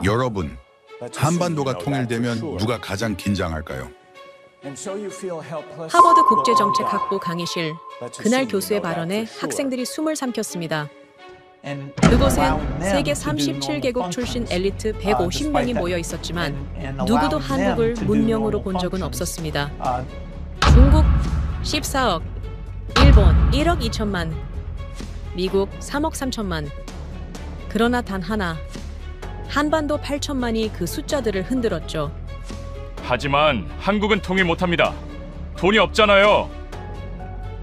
여러분, 한반도가 통일되면 누가 가장 긴장할까요? 하버드 국제정책학부 강의실. 그날 교수의 발언에 학생들이 숨을 삼켰습니다. 그곳엔 세계 37개국 출신 엘리트 150명이 모여 있었지만 누구도 한국을 문명으로 본 적은 없었습니다. 중국 14억, 일본 1억 2천만, 미국 3억 3천만. 그러나 단 하나, 한반도 8천만이 그 숫자들을 흔들었죠. 하지만 한국은 통일 못합니다. 돈이 없잖아요.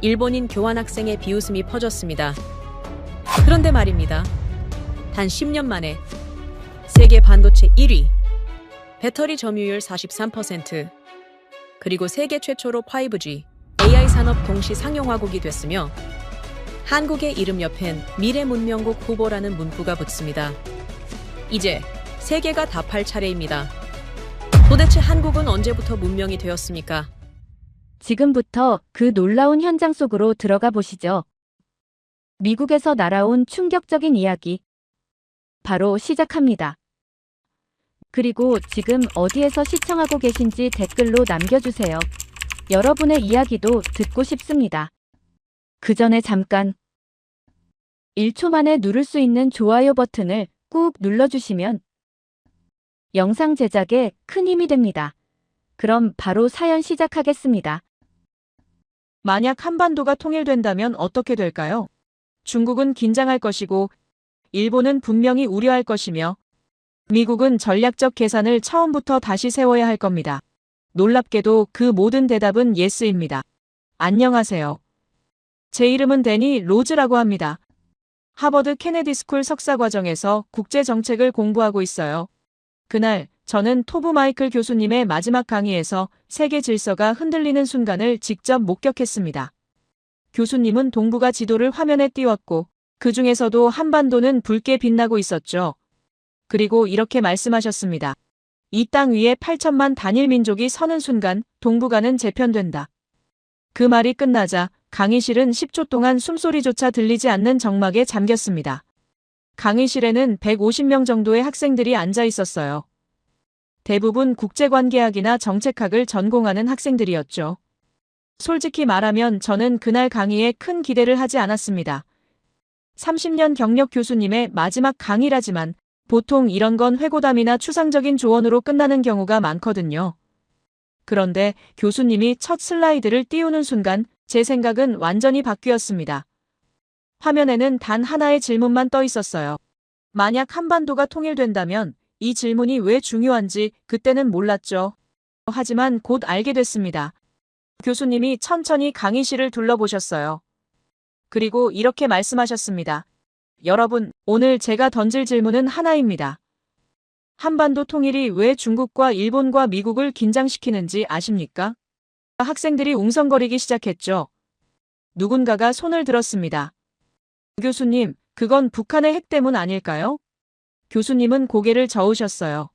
일본인 교환학생의 비웃음이 퍼졌습니다. 그런데 말입니다. 단 10년 만에 세계 반도체 1위, 배터리 점유율 43%, 그리고 세계 최초로 5G, AI 산업 동시 상용화국이 됐으며 한국의 이름 옆엔 미래 문명국 후보라는 문구가 붙습니다. 이제 세계가 답할 차례입니다. 도대체 한국은 언제부터 문명이 되었습니까? 지금부터 그 놀라운 현장 속으로 들어가 보시죠. 미국에서 날아온 충격적인 이야기. 바로 시작합니다. 그리고 지금 어디에서 시청하고 계신지 댓글로 남겨주세요. 여러분의 이야기도 듣고 싶습니다. 그 전에 잠깐 1초 만에 누를 수 있는 좋아요 버튼을 꾹 눌러주시면 영상 제작에 큰 힘이 됩니다. 그럼 바로 사연 시작하겠습니다. 만약 한반도가 통일된다면 어떻게 될까요? 중국은 긴장할 것이고 일본은 분명히 우려할 것이며 미국은 전략적 계산을 처음부터 다시 세워야 할 겁니다. 놀랍게도 그 모든 대답은 예스입니다. 안녕하세요. 제 이름은 데니 로즈라고 합니다. 하버드 케네디 스쿨 석사 과정에서 국제정책을 공부하고 있어요. 그날 저는 토브 마이클 교수님의 마지막 강의에서 세계 질서가 흔들리는 순간을 직접 목격했습니다. 교수님은 동북아 지도를 화면에 띄웠고 그 중에서도 한반도는 붉게 빛나고 있었죠. 그리고 이렇게 말씀하셨습니다. 이 땅 위에 8천만 단일 민족이 서는 순간 동북아는 재편된다. 그 말이 끝나자 강의실은 10초 동안 숨소리조차 들리지 않는 정막에 잠겼습니다. 강의실에는 150명 정도의 학생들이 앉아 있었어요. 대부분 국제관계학이나 정책학을 전공하는 학생들이었죠. 솔직히 말하면 저는 그날 강의에 큰 기대를 하지 않았습니다. 30년 경력 교수님의 마지막 강의라지만 보통 이런 건 회고담이나 추상적인 조언으로 끝나는 경우가 많거든요. 그런데 교수님이 첫 슬라이드를 띄우는 순간 제 생각은 완전히 바뀌었습니다. 화면에는 단 하나의 질문만 떠 있었어요. 만약 한반도가 통일된다면 이 질문이 왜 중요한지 그때는 몰랐죠. 하지만 곧 알게 됐습니다. 교수님이 천천히 강의실을 둘러보셨어요. 그리고 이렇게 말씀하셨습니다. 여러분, 오늘 제가 던질 질문은 하나입니다. 한반도 통일이 왜 중국과 일본과 미국을 긴장시키는지 아십니까? 학생들이 웅성거리기 시작했죠. 누군가가 손을 들었습니다. 교수님, 그건 북한의 핵 때문 아닐까요? 교수님은 고개를 저으셨어요.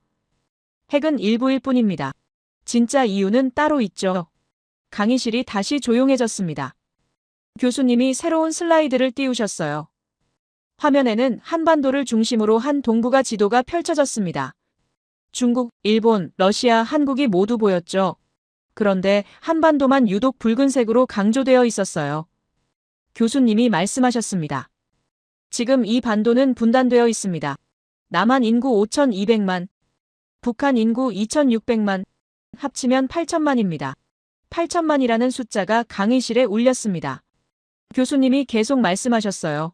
핵은 일부일 뿐입니다. 진짜 이유는 따로 있죠. 강의실이 다시 조용해졌습니다. 교수님이 새로운 슬라이드를 띄우셨어요. 화면에는 한반도를 중심으로 한 동북아 지도가 펼쳐졌습니다. 중국, 일본, 러시아, 한국이 모두 보였죠. 그런데 한반도만 유독 붉은색으로 강조되어 있었어요. 교수님이 말씀하셨습니다. 지금 이 반도는 분단되어 있습니다. 남한 인구 5,200만, 북한 인구 2,600만, 합치면 8천만입니다. 8천만이라는 숫자가 강의실에 울렸습니다. 교수님이 계속 말씀하셨어요.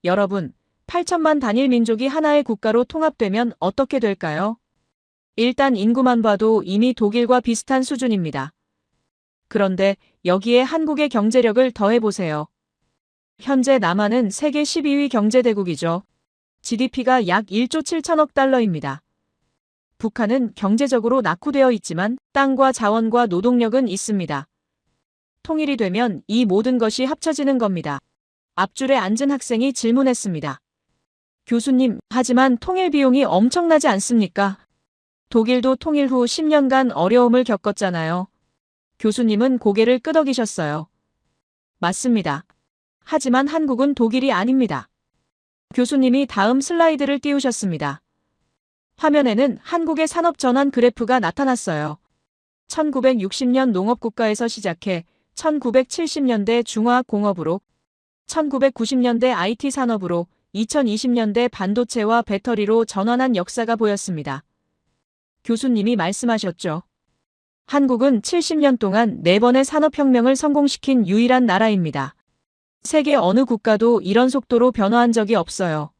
여러분, 8천만 단일 민족이 하나의 국가로 통합되면 어떻게 될까요? 일단 인구만 봐도 이미 독일과 비슷한 수준입니다. 그런데 여기에 한국의 경제력을 더해보세요. 현재 남한은 세계 12위 경제대국이죠. GDP가 약 1조 7천억 달러입니다. 북한은 경제적으로 낙후되어 있지만 땅과 자원과 노동력은 있습니다. 통일이 되면 이 모든 것이 합쳐지는 겁니다. 앞줄에 앉은 학생이 질문했습니다. 교수님, 하지만 통일 비용이 엄청나지 않습니까? 독일도 통일 후 10년간 어려움을 겪었잖아요. 교수님은 고개를 끄덕이셨어요. 맞습니다. 하지만 한국은 독일이 아닙니다. 교수님이 다음 슬라이드를 띄우셨습니다. 화면에는 한국의 산업 전환 그래프가 나타났어요. 1960년 농업국가에서 시작해 1970년대 중화공업으로, 1990년대 IT 산업으로, 2020년대 반도체와 배터리로 전환한 역사가 보였습니다. 교수님이 말씀하셨죠. 한국은 70년 동안 4번의 산업혁명을 성공시킨 유일한 나라입니다. 세계 어느 국가도 이런 속도로 변화한 적이 없어요.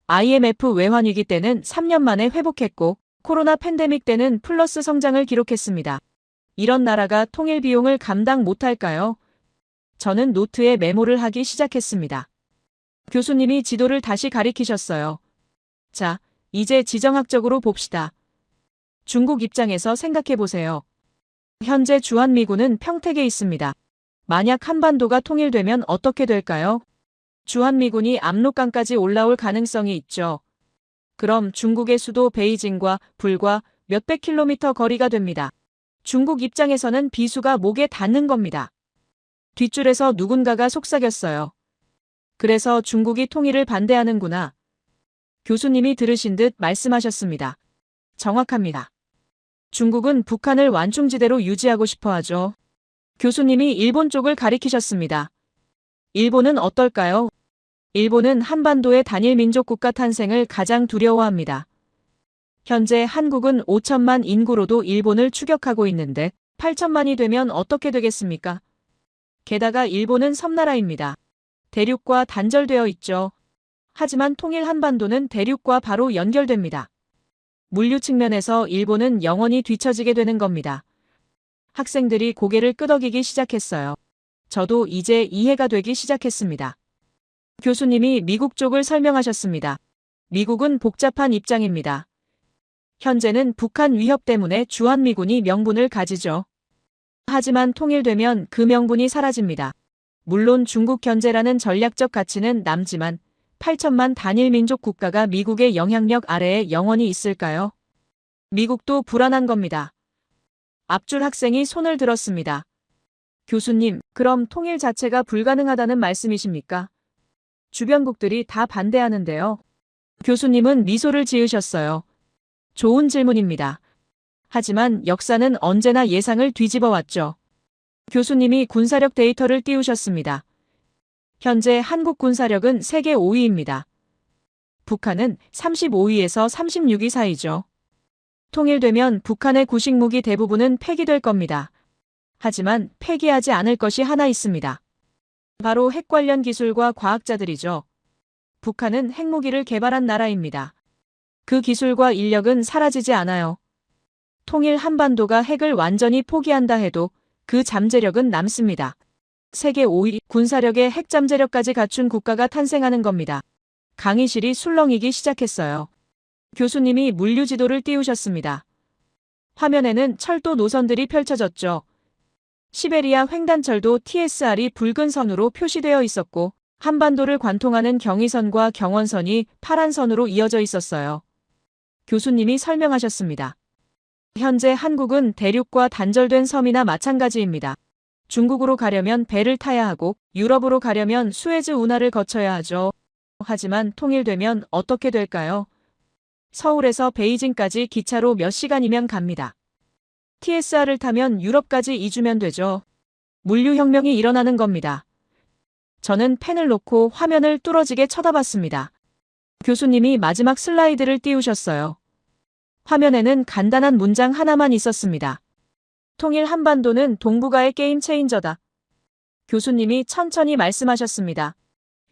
IMF 외환위기 때는 3년 만에 회복했고, 코로나 팬데믹 때는 플러스 성장을 기록했습니다. 이런 나라가 통일 비용을 감당 못할까요? 저는 노트에 메모를 하기 시작했습니다. 교수님이 지도를 다시 가리키셨어요. 자, 이제 지정학적으로 봅시다. 중국 입장에서 생각해보세요. 현재 주한미군은 평택에 있습니다. 만약 한반도가 통일되면 어떻게 될까요? 주한미군이 압록강까지 올라올 가능성이 있죠. 그럼 중국의 수도 베이징과 불과 몇백 킬로미터 거리가 됩니다. 중국 입장에서는 비수가 목에 닿는 겁니다. 뒷줄에서 누군가가 속삭였어요. 그래서 중국이 통일을 반대하는구나. 교수님이 들으신 듯 말씀하셨습니다. 정확합니다. 중국은 북한을 완충지대로 유지하고 싶어 하죠. 교수님이 일본 쪽을 가리키셨습니다. 일본은 어떨까요? 일본은 한반도의 단일 민족 국가 탄생을 가장 두려워합니다. 현재 한국은 5천만 인구로도 일본을 추격하고 있는데 8천만이 되면 어떻게 되겠습니까? 게다가 일본은 섬나라입니다. 대륙과 단절되어 있죠. 하지만 통일 한반도는 대륙과 바로 연결됩니다. 물류 측면에서 일본은 영원히 뒤처지게 되는 겁니다. 학생들이 고개를 끄덕이기 시작했어요. 저도 이제 이해가 되기 시작했습니다. 교수님이 미국 쪽을 설명하셨습니다. 미국은 복잡한 입장입니다. 현재는 북한 위협 때문에 주한미군이 명분을 가지죠. 하지만 통일되면 그 명분이 사라집니다. 물론 중국 견제라는 전략적 가치는 남지만 8천만 단일 민족 국가가 미국의 영향력 아래에 영원히 있을까요? 미국도 불안한 겁니다. 앞줄 학생이 손을 들었습니다. 교수님, 그럼 통일 자체가 불가능하다는 말씀이십니까? 주변국들이 다 반대하는데요. 교수님은 미소를 지으셨어요. 좋은 질문입니다. 하지만 역사는 언제나 예상을 뒤집어 왔죠. 교수님이 군사력 데이터를 띄우셨습니다. 현재 한국 군사력은 세계 5위입니다. 북한은 35위에서 36위 사이죠. 통일되면 북한의 구식무기 대부분은 폐기될 겁니다. 하지만 폐기하지 않을 것이 하나 있습니다. 바로 핵 관련 기술과 과학자들이죠. 북한은 핵무기를 개발한 나라입니다. 그 기술과 인력은 사라지지 않아요. 통일 한반도가 핵을 완전히 포기한다 해도 그 잠재력은 남습니다. 세계 5위 군사력의 핵 잠재력까지 갖춘 국가가 탄생하는 겁니다. 강의실이 술렁이기 시작했어요. 교수님이 물류 지도를 띄우셨습니다. 화면에는 철도 노선들이 펼쳐졌죠. 시베리아 횡단철도 TSR이 붉은 선으로 표시되어 있었고 한반도를 관통하는 경의선과 경원선이 파란 선으로 이어져 있었어요. 교수님이 설명하셨습니다. 현재 한국은 대륙과 단절된 섬이나 마찬가지입니다. 중국으로 가려면 배를 타야 하고 유럽으로 가려면 수에즈 운하를 거쳐야 하죠. 하지만 통일되면 어떻게 될까요? 서울에서 베이징까지 기차로 몇 시간이면 갑니다. TSR을 타면 유럽까지 2주면 되죠. 물류혁명이 일어나는 겁니다. 저는 펜을 놓고 화면을 뚫어지게 쳐다봤습니다. 교수님이 마지막 슬라이드를 띄우셨어요. 화면에는 간단한 문장 하나만 있었습니다. 통일 한반도는 동북아의 게임 체인저다. 교수님이 천천히 말씀하셨습니다.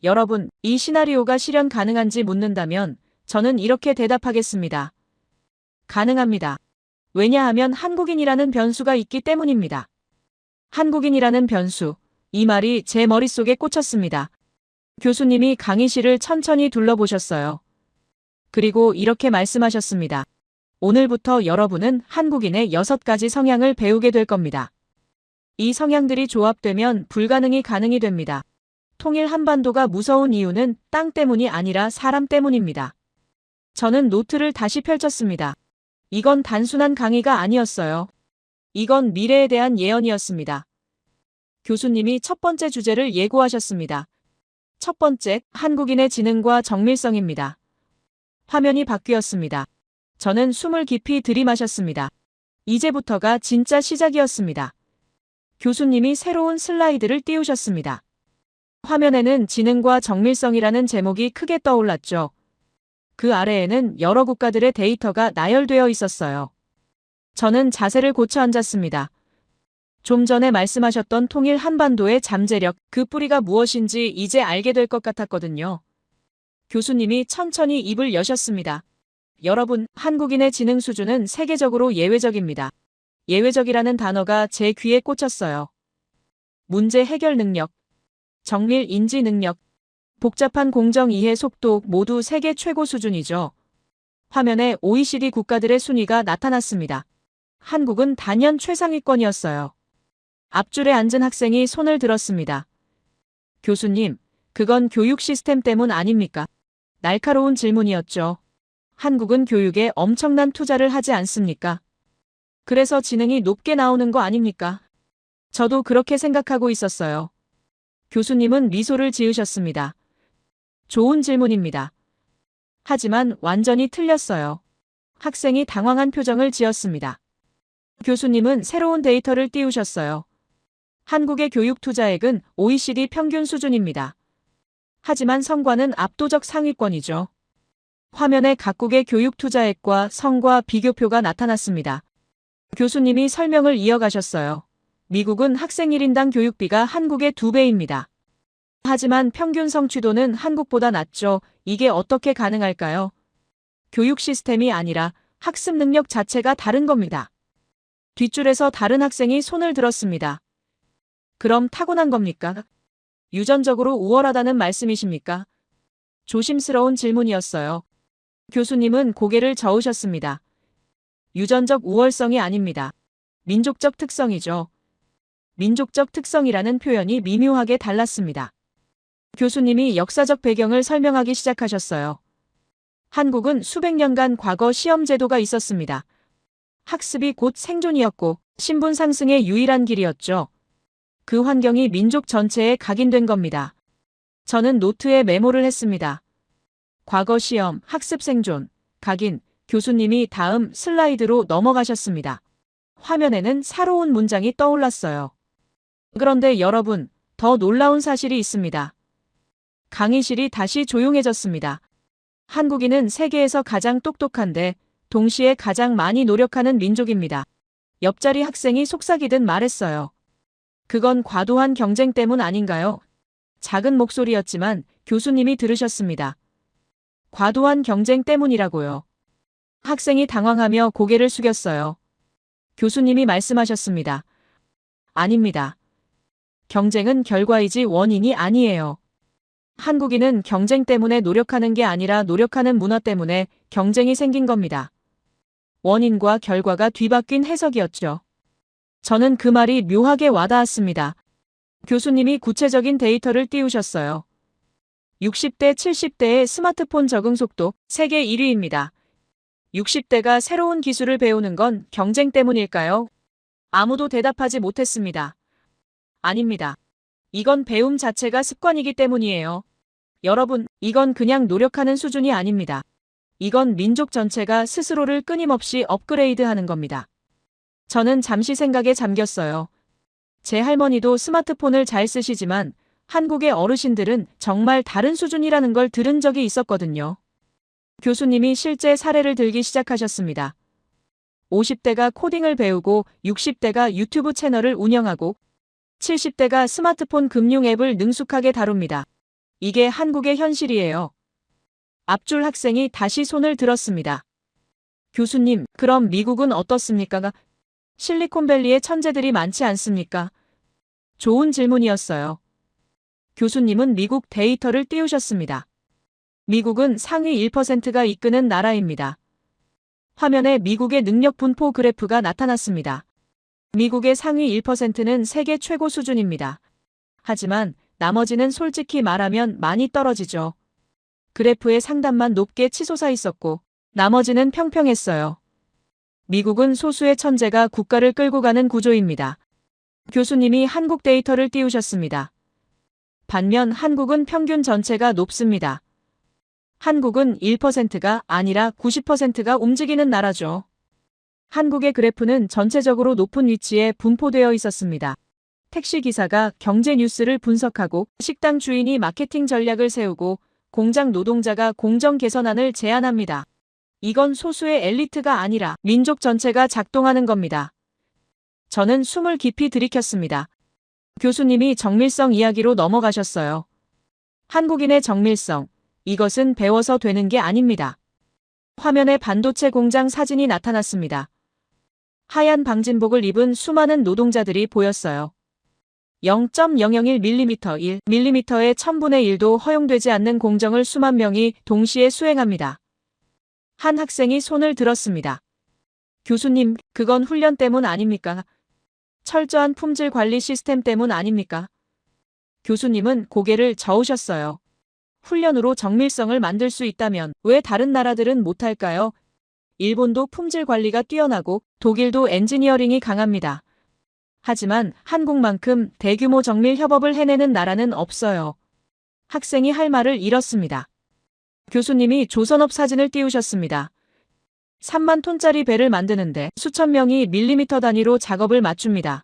여러분, 이 시나리오가 실현 가능한지 묻는다면 저는 이렇게 대답하겠습니다. 가능합니다. 왜냐하면 한국인이라는 변수가 있기 때문입니다. 한국인이라는 변수, 이 말이 제 머릿속에 꽂혔습니다. 교수님이 강의실을 천천히 둘러보셨어요. 그리고 이렇게 말씀하셨습니다. 오늘부터 여러분은 한국인의 6가지 성향을 배우게 될 겁니다. 이 성향들이 조합되면 불가능이 가능이 됩니다. 통일 한반도가 무서운 이유는 땅 때문이 아니라 사람 때문입니다. 저는 노트를 다시 펼쳤습니다. 이건 단순한 강의가 아니었어요. 이건 미래에 대한 예언이었습니다. 교수님이 첫 번째 주제를 예고하셨습니다. 첫 번째, 한국인의 지능과 정밀성입니다. 화면이 바뀌었습니다. 저는 숨을 깊이 들이마셨습니다. 이제부터가 진짜 시작이었습니다. 교수님이 새로운 슬라이드를 띄우셨습니다. 화면에는 지능과 정밀성이라는 제목이 크게 떠올랐죠. 그 아래에는 여러 국가들의 데이터가 나열되어 있었어요. 저는 자세를 고쳐 앉았습니다. 좀 전에 말씀하셨던 통일 한반도의 잠재력, 그 뿌리가 무엇인지 이제 알게 될 것 같았거든요. 교수님이 천천히 입을 여셨습니다. 여러분, 한국인의 지능 수준은 세계적으로 예외적입니다. 예외적이라는 단어가 제 귀에 꽂혔어요. 문제 해결 능력, 정밀 인지 능력, 복잡한 공정 이해 속도 모두 세계 최고 수준이죠. 화면에 OECD 국가들의 순위가 나타났습니다. 한국은 단연 최상위권이었어요. 앞줄에 앉은 학생이 손을 들었습니다. 교수님, 그건 교육 시스템 때문 아닙니까? 날카로운 질문이었죠. 한국은 교육에 엄청난 투자를 하지 않습니까? 그래서 지능이 높게 나오는 거 아닙니까? 저도 그렇게 생각하고 있었어요. 교수님은 미소를 지으셨습니다. 좋은 질문입니다. 하지만 완전히 틀렸어요. 학생이 당황한 표정을 지었습니다. 교수님은 새로운 데이터를 띄우셨어요. 한국의 교육 투자액은 OECD 평균 수준입니다. 하지만 성과는 압도적 상위권이죠. 화면에 각국의 교육 투자액과 성과 비교표가 나타났습니다. 교수님이 설명을 이어가셨어요. 미국은 학생 1인당 교육비가 한국의 2배입니다. 하지만 평균 성취도는 한국보다 낮죠. 이게 어떻게 가능할까요? 교육 시스템이 아니라 학습 능력 자체가 다른 겁니다. 뒷줄에서 다른 학생이 손을 들었습니다. 그럼 타고난 겁니까? 유전적으로 우월하다는 말씀이십니까? 조심스러운 질문이었어요. 교수님은 고개를 저으셨습니다. 유전적 우월성이 아닙니다. 민족적 특성이죠. 민족적 특성이라는 표현이 미묘하게 달랐습니다. 교수님이 역사적 배경을 설명하기 시작하셨어요. 한국은 수백 년간 과거 시험 제도가 있었습니다. 학습이 곧 생존이었고 신분 상승의 유일한 길이었죠. 그 환경이 민족 전체에 각인된 겁니다. 저는 노트에 메모를 했습니다. 과거 시험, 학습 생존, 각인. 교수님이 다음 슬라이드로 넘어가셨습니다. 화면에는 새로운 문장이 떠올랐어요. 그런데 여러분, 더 놀라운 사실이 있습니다. 강의실이 다시 조용해졌습니다. 한국인은 세계에서 가장 똑똑한데 동시에 가장 많이 노력하는 민족입니다. 옆자리 학생이 속삭이듯 말했어요. 그건 과도한 경쟁 때문 아닌가요? 작은 목소리였지만 교수님이 들으셨습니다. 과도한 경쟁 때문이라고요. 학생이 당황하며 고개를 숙였어요. 교수님이 말씀하셨습니다. 아닙니다. 경쟁은 결과이지 원인이 아니에요. 한국인은 경쟁 때문에 노력하는 게 아니라 노력하는 문화 때문에 경쟁이 생긴 겁니다. 원인과 결과가 뒤바뀐 해석이었죠. 저는 그 말이 묘하게 와닿았습니다. 교수님이 구체적인 데이터를 띄우셨어요. 60대, 70대의 스마트폰 적응 속도 세계 1위입니다. 60대가 새로운 기술을 배우는 건 경쟁 때문일까요? 아무도 대답하지 못했습니다. 아닙니다. 이건 배움 자체가 습관이기 때문이에요. 여러분, 이건 그냥 노력하는 수준이 아닙니다. 이건 민족 전체가 스스로를 끊임없이 업그레이드하는 겁니다. 저는 잠시 생각에 잠겼어요. 제 할머니도 스마트폰을 잘 쓰시지만 한국의 어르신들은 정말 다른 수준이라는 걸 들은 적이 있었거든요. 교수님이 실제 사례를 들기 시작하셨습니다. 50대가 코딩을 배우고 60대가 유튜브 채널을 운영하고 70대가 스마트폰 금융 앱을 능숙하게 다룹니다. 이게 한국의 현실이에요. 앞줄 학생이 다시 손을 들었습니다. 교수님, 그럼 미국은 어떻습니까? 실리콘밸리에 천재들이 많지 않습니까? 좋은 질문이었어요. 교수님은 미국 데이터를 띄우셨습니다. 미국은 상위 1%가 이끄는 나라입니다. 화면에 미국의 능력 분포 그래프가 나타났습니다. 미국의 상위 1%는 세계 최고 수준입니다. 하지만 나머지는 솔직히 말하면 많이 떨어지죠. 그래프의 상단만 높게 치솟아 있었고 나머지는 평평했어요. 미국은 소수의 천재가 국가를 끌고 가는 구조입니다. 교수님이 한국 데이터를 띄우셨습니다. 반면 한국은 평균 전체가 높습니다. 한국은 1%가 아니라 90%가 움직이는 나라죠. 한국의 그래프는 전체적으로 높은 위치에 분포되어 있었습니다. 택시 기사가 경제 뉴스를 분석하고 식당 주인이 마케팅 전략을 세우고 공장 노동자가 공정 개선안을 제안합니다. 이건 소수의 엘리트가 아니라 민족 전체가 작동하는 겁니다. 저는 숨을 깊이 들이켰습니다. 교수님이 정밀성 이야기로 넘어가셨어요. 한국인의 정밀성, 이것은 배워서 되는 게 아닙니다. 화면에 반도체 공장 사진이 나타났습니다. 하얀 방진복을 입은 수많은 노동자들이 보였어요. 0.001mm, 1mm의 1000분의 1도 허용되지 않는 공정을 수만 명이 동시에 수행합니다. 한 학생이 손을 들었습니다. 교수님, 그건 훈련 때문 아닙니까? 철저한 품질 관리 시스템 때문 아닙니까? 교수님은 고개를 저으셨어요. 훈련으로 정밀성을 만들 수 있다면 왜 다른 나라들은 못할까요? 일본도 품질 관리가 뛰어나고 독일도 엔지니어링이 강합니다. 하지만 한국만큼 대규모 정밀 협업을 해내는 나라는 없어요. 학생이 할 말을 잃었습니다. 교수님이 조선업 사진을 띄우셨습니다. 3만 톤짜리 배를 만드는데 수천 명이 밀리미터 단위로 작업을 맞춥니다.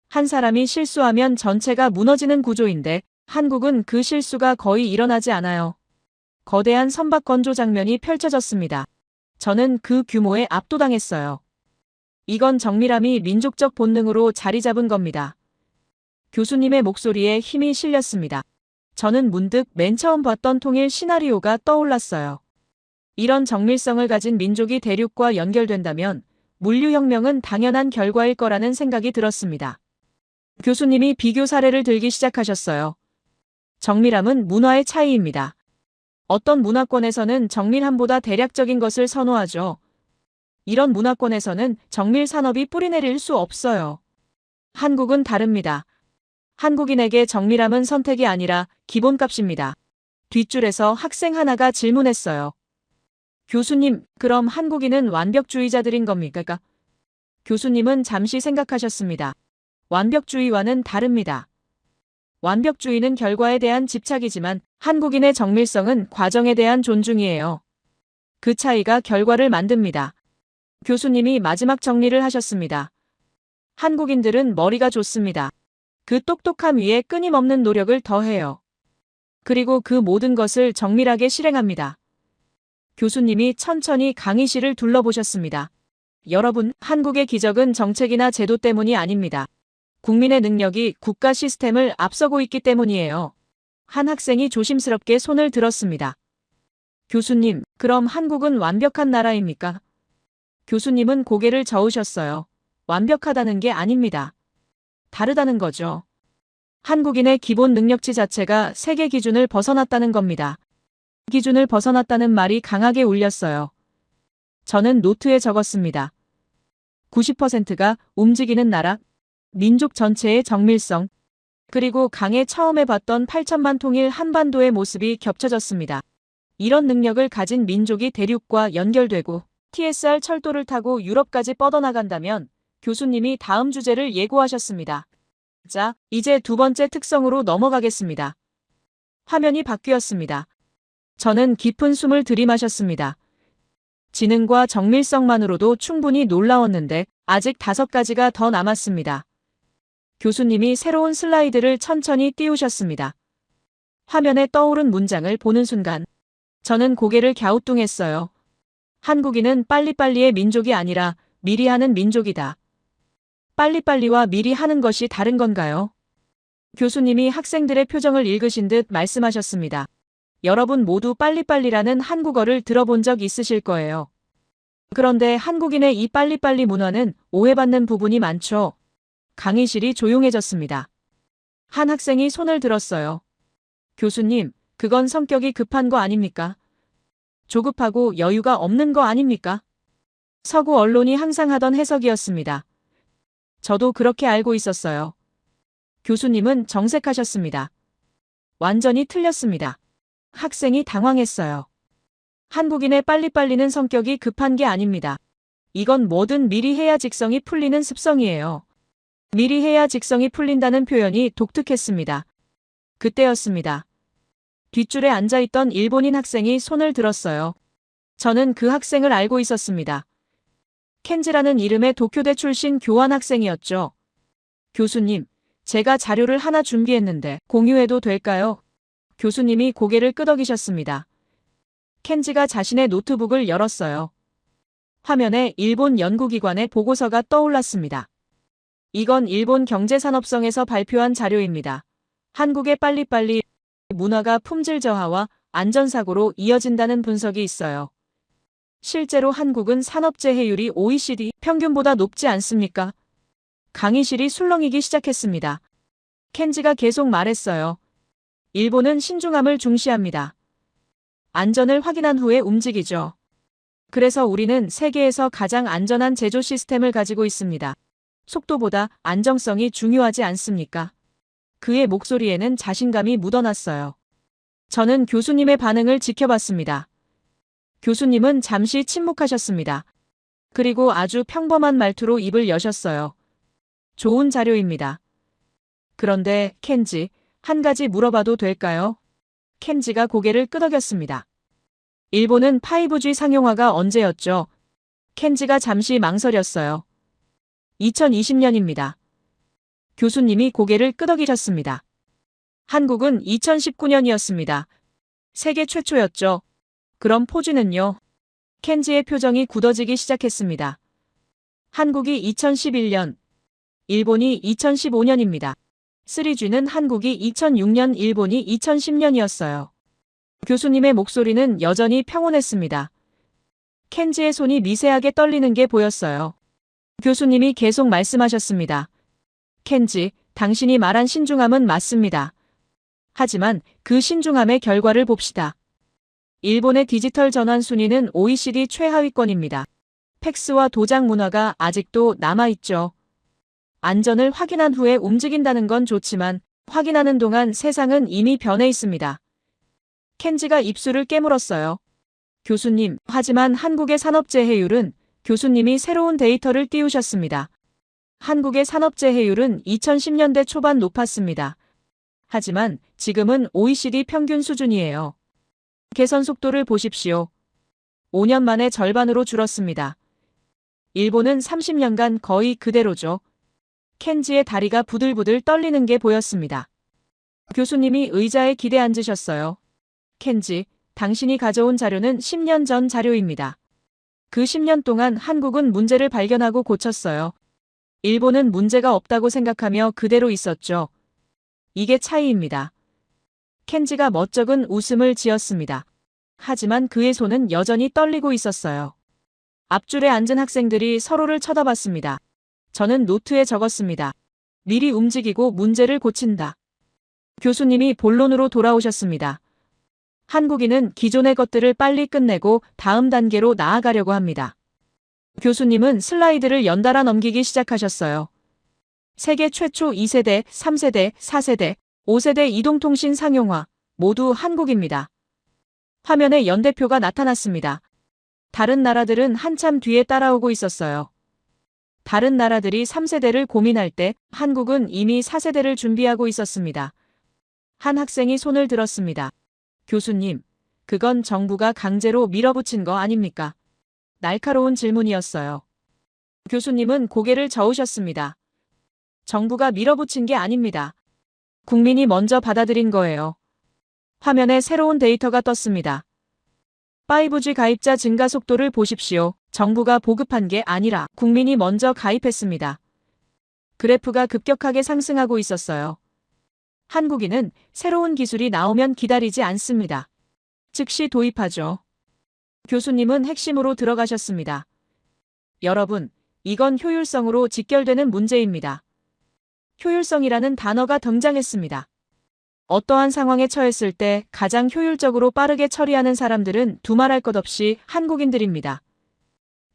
한 사람이 실수하면 전체가 무너지는 구조인데 한국은 그 실수가 거의 일어나지 않아요. 거대한 선박 건조 장면이 펼쳐졌습니다. 저는 그 규모에 압도당했어요. 이건 정밀함이 민족적 본능으로 자리 잡은 겁니다. 교수님의 목소리에 힘이 실렸습니다. 저는 문득 맨 처음 봤던 통일 시나리오가 떠올랐어요. 이런 정밀성을 가진 민족이 대륙과 연결된다면 물류혁명은 당연한 결과일 거라는 생각이 들었습니다. 교수님이 비교 사례를 들기 시작하셨어요. 정밀함은 문화의 차이입니다. 어떤 문화권에서는 정밀함보다 대략적인 것을 선호하죠. 이런 문화권에서는 정밀 산업이 뿌리내릴 수 없어요. 한국은 다릅니다. 한국인에게 정밀함은 선택이 아니라 기본값입니다. 뒷줄에서 학생 하나가 질문했어요. 교수님, 그럼 한국인은 완벽주의자들인 겁니까? 교수님은 잠시 생각하셨습니다. 완벽주의와는 다릅니다. 완벽주의는 결과에 대한 집착이지만 한국인의 정밀성은 과정에 대한 존중이에요. 그 차이가 결과를 만듭니다. 교수님이 마지막 정리를 하셨습니다. 한국인들은 머리가 좋습니다. 그 똑똑함 위에 끊임없는 노력을 더해요. 그리고 그 모든 것을 정밀하게 실행합니다. 교수님이 천천히 강의실을 둘러보셨습니다. 여러분, 한국의 기적은 정책이나 제도 때문이 아닙니다. 국민의 능력이 국가 시스템을 앞서고 있기 때문이에요. 한 학생이 조심스럽게 손을 들었습니다. 교수님, 그럼 한국은 완벽한 나라입니까? 교수님은 고개를 저으셨어요. 완벽하다는 게 아닙니다. 다르다는 거죠. 한국인의 기본 능력치 자체가 세계 기준을 벗어났다는 겁니다. 기준을 벗어났다는 말이 강하게 울렸어요. 저는 노트에 적었습니다. 90%가 움직이는 나라, 민족 전체의 정밀성, 그리고 강에 처음에 봤던 8천만 통일 한반도의 모습이 겹쳐졌습니다. 이런 능력을 가진 민족이 대륙과 연결되고 TSR 철도를 타고 유럽까지 뻗어나간다면 교수님이 다음 주제를 예고하셨습니다. 자, 이제 두 번째 특성으로 넘어가겠습니다. 화면이 바뀌었습니다. 저는 깊은 숨을 들이마셨습니다. 지능과 정밀성만으로도 충분히 놀라웠는데 아직 5가지가 더 남았습니다. 교수님이 새로운 슬라이드를 천천히 띄우셨습니다. 화면에 떠오른 문장을 보는 순간 저는 고개를 갸우뚱했어요. 한국인은 빨리빨리의 민족이 아니라 미리 하는 민족이다. 빨리빨리와 미리 하는 것이 다른 건가요? 교수님이 학생들의 표정을 읽으신 듯 말씀하셨습니다. 여러분 모두 빨리빨리라는 한국어를 들어본 적 있으실 거예요. 그런데 한국인의 이 빨리빨리 문화는 오해받는 부분이 많죠. 강의실이 조용해졌습니다. 한 학생이 손을 들었어요. 교수님, 그건 성격이 급한 거 아닙니까? 조급하고 여유가 없는 거 아닙니까? 서구 언론이 항상 하던 해석이었습니다. 저도 그렇게 알고 있었어요. 교수님은 정색하셨습니다. 완전히 틀렸습니다. 학생이 당황했어요. 한국인의 빨리빨리는 성격이 급한 게 아닙니다. 이건 뭐든 미리 해야 직성이 풀리는 습성이에요. 미리 해야 직성이 풀린다는 표현이 독특했습니다. 그때였습니다. 뒷줄에 앉아있던 일본인 학생이 손을 들었어요. 저는 그 학생을 알고 있었습니다. 켄지라는 이름의 도쿄대 출신 교환 학생이었죠. 교수님, 제가 자료를 하나 준비했는데 공유해도 될까요? 교수님이 고개를 끄덕이셨습니다. 켄지가 자신의 노트북을 열었어요. 화면에 일본 연구기관의 보고서가 떠올랐습니다. 이건 일본 경제산업성에서 발표한 자료입니다. 한국의 빨리빨리 문화가 품질 저하와 안전사고로 이어진다는 분석이 있어요. 실제로 한국은 산업재해율이 OECD 평균보다 높지 않습니까? 강의실이 술렁이기 시작했습니다. 켄지가 계속 말했어요. 일본은 신중함을 중시합니다. 안전을 확인한 후에 움직이죠. 그래서 우리는 세계에서 가장 안전한 제조 시스템을 가지고 있습니다. 속도보다 안정성이 중요하지 않습니까? 그의 목소리에는 자신감이 묻어났어요. 저는 교수님의 반응을 지켜봤습니다. 교수님은 잠시 침묵하셨습니다. 그리고 아주 평범한 말투로 입을 여셨어요. 좋은 자료입니다. 그런데 켄지, 한 가지 물어봐도 될까요? 켄지가 고개를 끄덕였습니다. 일본은 5G 상용화가 언제였죠? 켄지가 잠시 망설였어요. 2020년입니다. 교수님이 고개를 끄덕이셨습니다. 한국은 2019년이었습니다. 세계 최초였죠. 그럼 포즈는요? 켄지의 표정이 굳어지기 시작했습니다. 한국이 2011년, 일본이 2015년입니다. 3G는 한국이 2006년, 일본이 2010년이었어요. 교수님의 목소리는 여전히 평온했습니다. 켄지의 손이 미세하게 떨리는 게 보였어요. 교수님이 계속 말씀하셨습니다. 켄지, 당신이 말한 신중함은 맞습니다. 하지만 그 신중함의 결과를 봅시다. 일본의 디지털 전환 순위는 OECD 최하위권입니다. 팩스와 도장 문화가 아직도 남아있죠. 안전을 확인한 후에 움직인다는 건 좋지만 확인하는 동안 세상은 이미 변해 있습니다. 켄지가 입술을 깨물었어요. 교수님, 하지만 한국의 산업재해율은 교수님이 새로운 데이터를 띄우셨습니다. 한국의 산업재해율은 2010년대 초반 높았습니다. 하지만 지금은 OECD 평균 수준이에요. 개선 속도를 보십시오. 5년 만에 절반으로 줄었습니다. 일본은 30년간 거의 그대로죠. 켄지의 다리가 부들부들 떨리는 게 보였습니다. 교수님이 의자에 기대 앉으셨어요. 켄지, 당신이 가져온 자료는 10년 전 자료입니다. 그 10년 동안 한국은 문제를 발견하고 고쳤어요. 일본은 문제가 없다고 생각하며 그대로 있었죠. 이게 차이입니다. 켄지가 멋쩍은 웃음을 지었습니다. 하지만 그의 손은 여전히 떨리고 있었어요. 앞줄에 앉은 학생들이 서로를 쳐다봤습니다. 저는 노트에 적었습니다. 미리 움직이고 문제를 고친다. 교수님이 본론으로 돌아오셨습니다. 한국인은 기존의 것들을 빨리 끝내고 다음 단계로 나아가려고 합니다. 교수님은 슬라이드를 연달아 넘기기 시작하셨어요. 세계 최초 2세대, 3세대, 4세대, 5세대 이동통신 상용화, 모두 한국입니다. 화면에 연대표가 나타났습니다. 다른 나라들은 한참 뒤에 따라오고 있었어요. 다른 나라들이 3세대를 고민할 때 한국은 이미 4세대를 준비하고 있었습니다. 한 학생이 손을 들었습니다. 교수님, 그건 정부가 강제로 밀어붙인 거 아닙니까? 날카로운 질문이었어요. 교수님은 고개를 저으셨습니다. 정부가 밀어붙인 게 아닙니다. 국민이 먼저 받아들인 거예요. 화면에 새로운 데이터가 떴습니다. 5G 가입자 증가 속도를 보십시오. 정부가 보급한 게 아니라 국민이 먼저 가입했습니다. 그래프가 급격하게 상승하고 있었어요. 한국인은 새로운 기술이 나오면 기다리지 않습니다. 즉시 도입하죠. 교수님은 핵심으로 들어가셨습니다. 여러분, 이건 효율성으로 직결되는 문제입니다. 효율성이라는 단어가 등장했습니다. 어떠한 상황에 처했을 때 가장 효율적으로 빠르게 처리하는 사람들은 두말할 것 없이 한국인들입니다.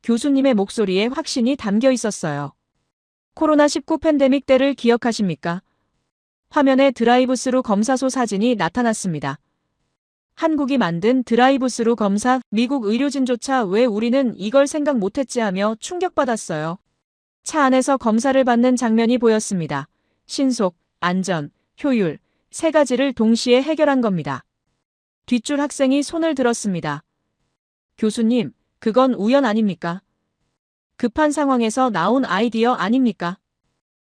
교수님의 목소리에 확신이 담겨 있었어요. 코로나19 팬데믹 때를 기억하십니까? 화면에 드라이브스루 검사소 사진이 나타났습니다. 한국이 만든 드라이브스루 검사, 미국 의료진조차 왜 우리는 이걸 생각 못했지 하며 충격받았어요. 차 안에서 검사를 받는 장면이 보였습니다. 신속, 안전, 효율, 세 가지를 동시에 해결한 겁니다. 뒷줄 학생이 손을 들었습니다. 교수님, 그건 우연 아닙니까? 급한 상황에서 나온 아이디어 아닙니까?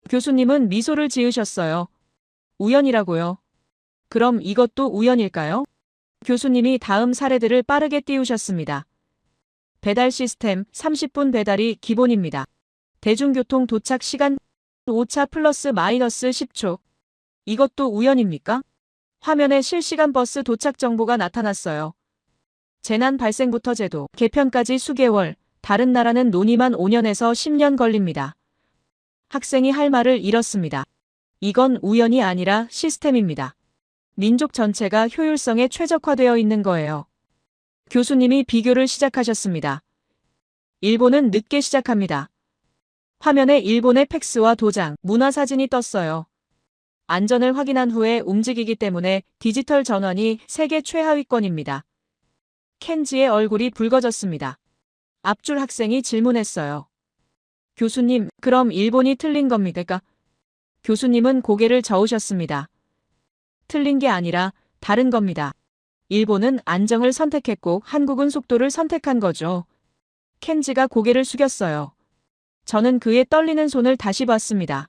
교수님은 미소를 지으셨어요. 우연이라고요? 그럼 이것도 우연일까요? 교수님이 다음 사례들을 빠르게 띄우셨습니다. 배달 시스템 30분 배달이 기본입니다. 대중교통 도착 시간 오차 플러스 마이너스 10초. 이것도 우연입니까? 화면에 실시간 버스 도착 정보가 나타났어요. 재난 발생부터 제도 개편까지 수개월, 다른 나라는 논의만 5년에서 10년 걸립니다. 학생이 할 말을 잃었습니다. 이건 우연이 아니라 시스템입니다. 민족 전체가 효율성에 최적화되어 있는 거예요. 교수님이 비교를 시작하셨습니다. 일본은 늦게 시작합니다. 화면에 일본의 팩스와 도장, 문화사진이 떴어요. 안전을 확인한 후에 움직이기 때문에 디지털 전환이 세계 최하위권입니다. 켄지의 얼굴이 붉어졌습니다. 앞줄 학생이 질문했어요. 교수님, 그럼 일본이 틀린 겁니까? 교수님은 고개를 저으셨습니다. 틀린 게 아니라 다른 겁니다. 일본은 안정을 선택했고 한국은 속도를 선택한 거죠. 켄지가 고개를 숙였어요. 저는 그의 떨리는 손을 다시 봤습니다.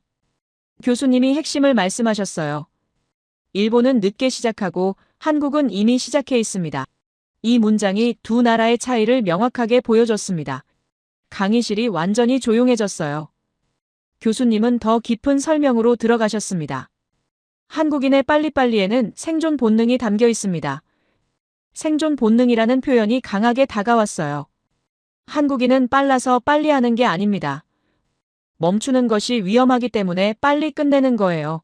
교수님이 핵심을 말씀하셨어요. 일본은 늦게 시작하고 한국은 이미 시작해 있습니다. 이 문장이 두 나라의 차이를 명확하게 보여줬습니다. 강의실이 완전히 조용해졌어요. 교수님은 더 깊은 설명으로 들어가셨습니다. 한국인의 빨리빨리에는 생존 본능이 담겨 있습니다. 생존 본능이라는 표현이 강하게 다가왔어요. 한국인은 빨라서 빨리 하는 게 아닙니다. 멈추는 것이 위험하기 때문에 빨리 끝내는 거예요.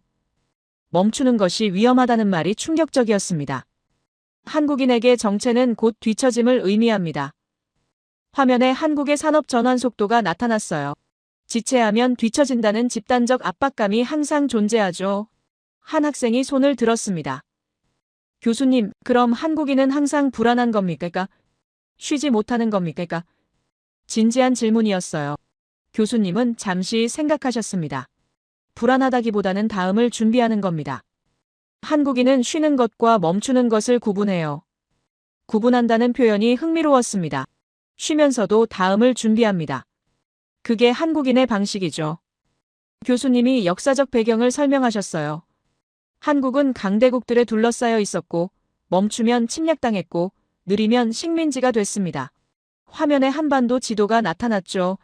멈추는 것이 위험하다는 말이 충격적이었습니다. 한국인에게 정체는 곧 뒤처짐을 의미합니다. 화면에 한국의 산업 전환 속도가 나타났어요. 지체하면 뒤처진다는 집단적 압박감이 항상 존재하죠. 한 학생이 손을 들었습니다. 교수님, 그럼 한국인은 항상 불안한 겁니까? 쉬지 못하는 겁니까? 진지한 질문이었어요. 교수님은 잠시 생각하셨습니다. 불안하다기보다는 다음을 준비하는 겁니다. 한국인은 쉬는 것과 멈추는 것을 구분해요. 구분한다는 표현이 흥미로웠습니다. 쉬면서도 다음을 준비합니다. 그게 한국인의 방식이죠. 교수님이 역사적 배경을 설명하셨어요. 한국은 강대국들에 둘러싸여 있었고, 멈추면 침략당했고, 느리면 식민지가 됐습니다. 화면에 한반도 지도가 나타났죠.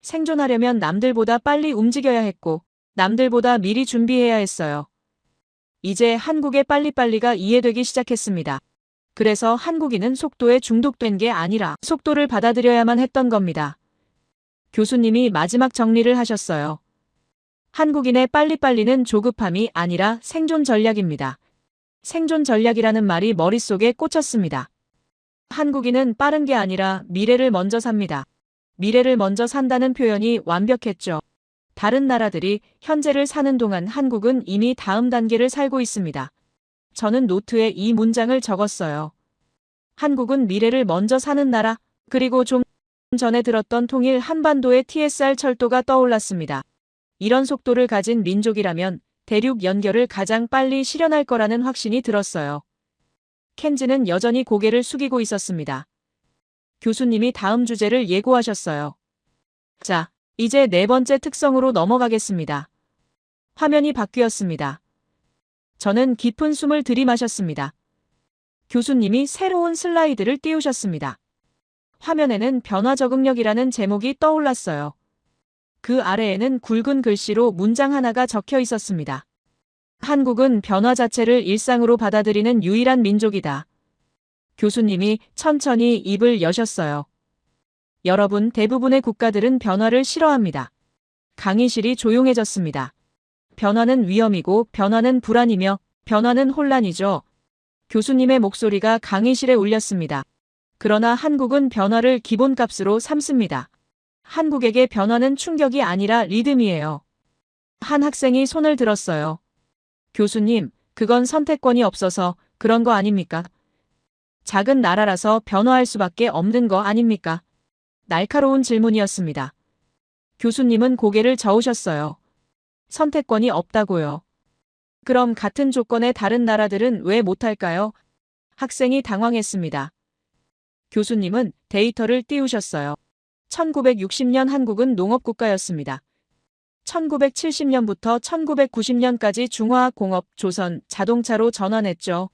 생존하려면 남들보다 빨리 움직여야 했고, 남들보다 미리 준비해야 했어요. 이제 한국의 빨리빨리가 이해되기 시작했습니다. 그래서 한국인은 속도에 중독된 게 아니라 속도를 받아들여야만 했던 겁니다. 교수님이 마지막 정리를 하셨어요. 한국인의 빨리빨리는 조급함이 아니라 생존 전략입니다. 생존 전략이라는 말이 머릿속에 꽂혔습니다. 한국인은 빠른 게 아니라 미래를 먼저 삽니다. 미래를 먼저 산다는 표현이 완벽했죠. 다른 나라들이 현재를 사는 동안 한국은 이미 다음 단계를 살고 있습니다. 저는 노트에 이 문장을 적었어요. 한국은 미래를 먼저 사는 나라. 그리고 좀 전에 들었던 통일 한반도의 TSR 철도가 떠올랐습니다. 이런 속도를 가진 민족이라면 대륙 연결을 가장 빨리 실현할 거라는 확신이 들었어요. 켄지는 여전히 고개를 숙이고 있었습니다. 교수님이 다음 주제를 예고하셨어요. 자, 이제 네 번째 특성으로 넘어가겠습니다. 화면이 바뀌었습니다. 저는 깊은 숨을 들이마셨습니다. 교수님이 새로운 슬라이드를 띄우셨습니다. 화면에는 변화 적응력이라는 제목이 떠올랐어요. 그 아래에는 굵은 글씨로 문장 하나가 적혀 있었습니다. 한국은 변화 자체를 일상으로 받아들이는 유일한 민족이다. 교수님이 천천히 입을 여셨어요. 여러분, 대부분의 국가들은 변화를 싫어합니다. 강의실이 조용해졌습니다. 변화는 위험이고 변화는 불안이며 변화는 혼란이죠. 교수님의 목소리가 강의실에 울렸습니다. 그러나 한국은 변화를 기본값으로 삼습니다. 한국에게 변화는 충격이 아니라 리듬이에요. 한 학생이 손을 들었어요. 교수님, 그건 선택권이 없어서 그런 거 아닙니까? 작은 나라라서 변화할 수밖에 없는 거 아닙니까? 날카로운 질문이었습니다. 교수님은 고개를 저으셨어요. 선택권이 없다고요. 그럼 같은 조건의 다른 나라들은 왜 못할까요? 학생이 당황했습니다. 교수님은 데이터를 띄우셨어요. 1960년 한국은 농업국가였습니다. 1970년부터 1990년까지 중화학공업, 조선, 자동차로 전환했죠.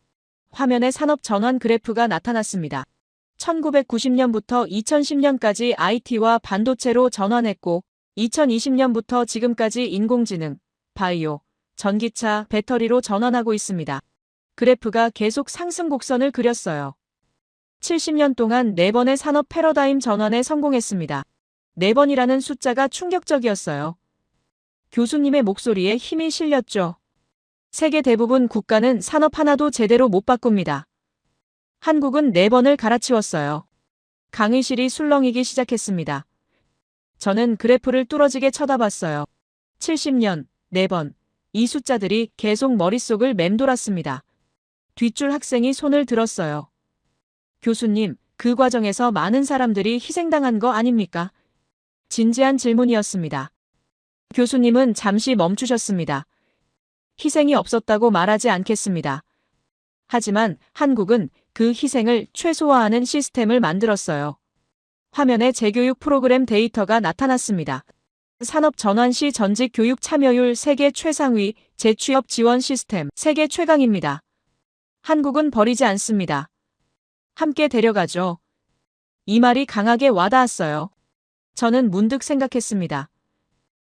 화면에 산업 전환 그래프가 나타났습니다. 1990년부터 2010년까지 IT와 반도체로 전환했고 2020년부터 지금까지 인공지능, 바이오, 전기차, 배터리로 전환하고 있습니다. 그래프가 계속 상승 곡선을 그렸어요. 70년 동안 4번의 산업 패러다임 전환에 성공했습니다. 4번이라는 숫자가 충격적이었어요. 교수님의 목소리에 힘이 실렸죠. 세계 대부분 국가는 산업 하나도 제대로 못 바꿉니다. 한국은 4번을 갈아치웠어요. 강의실이 술렁이기 시작했습니다. 저는 그래프를 뚫어지게 쳐다봤어요. 70년, 4번. 이 숫자들이 계속 머릿속을 맴돌았습니다. 뒷줄 학생이 손을 들었어요. 교수님, 그 과정에서 많은 사람들이 희생당한 거 아닙니까? 진지한 질문이었습니다. 교수님은 잠시 멈추셨습니다. 희생이 없었다고 말하지 않겠습니다. 하지만 한국은 그 희생을 최소화하는 시스템을 만들었어요. 화면에 재교육 프로그램 데이터가 나타났습니다. 산업 전환 시 전직 교육 참여율 세계 최상위, 재취업 지원 시스템 세계 최강입니다. 한국은 버리지 않습니다. 함께 데려가죠. 이 말이 강하게 와닿았어요. 저는 문득 생각했습니다.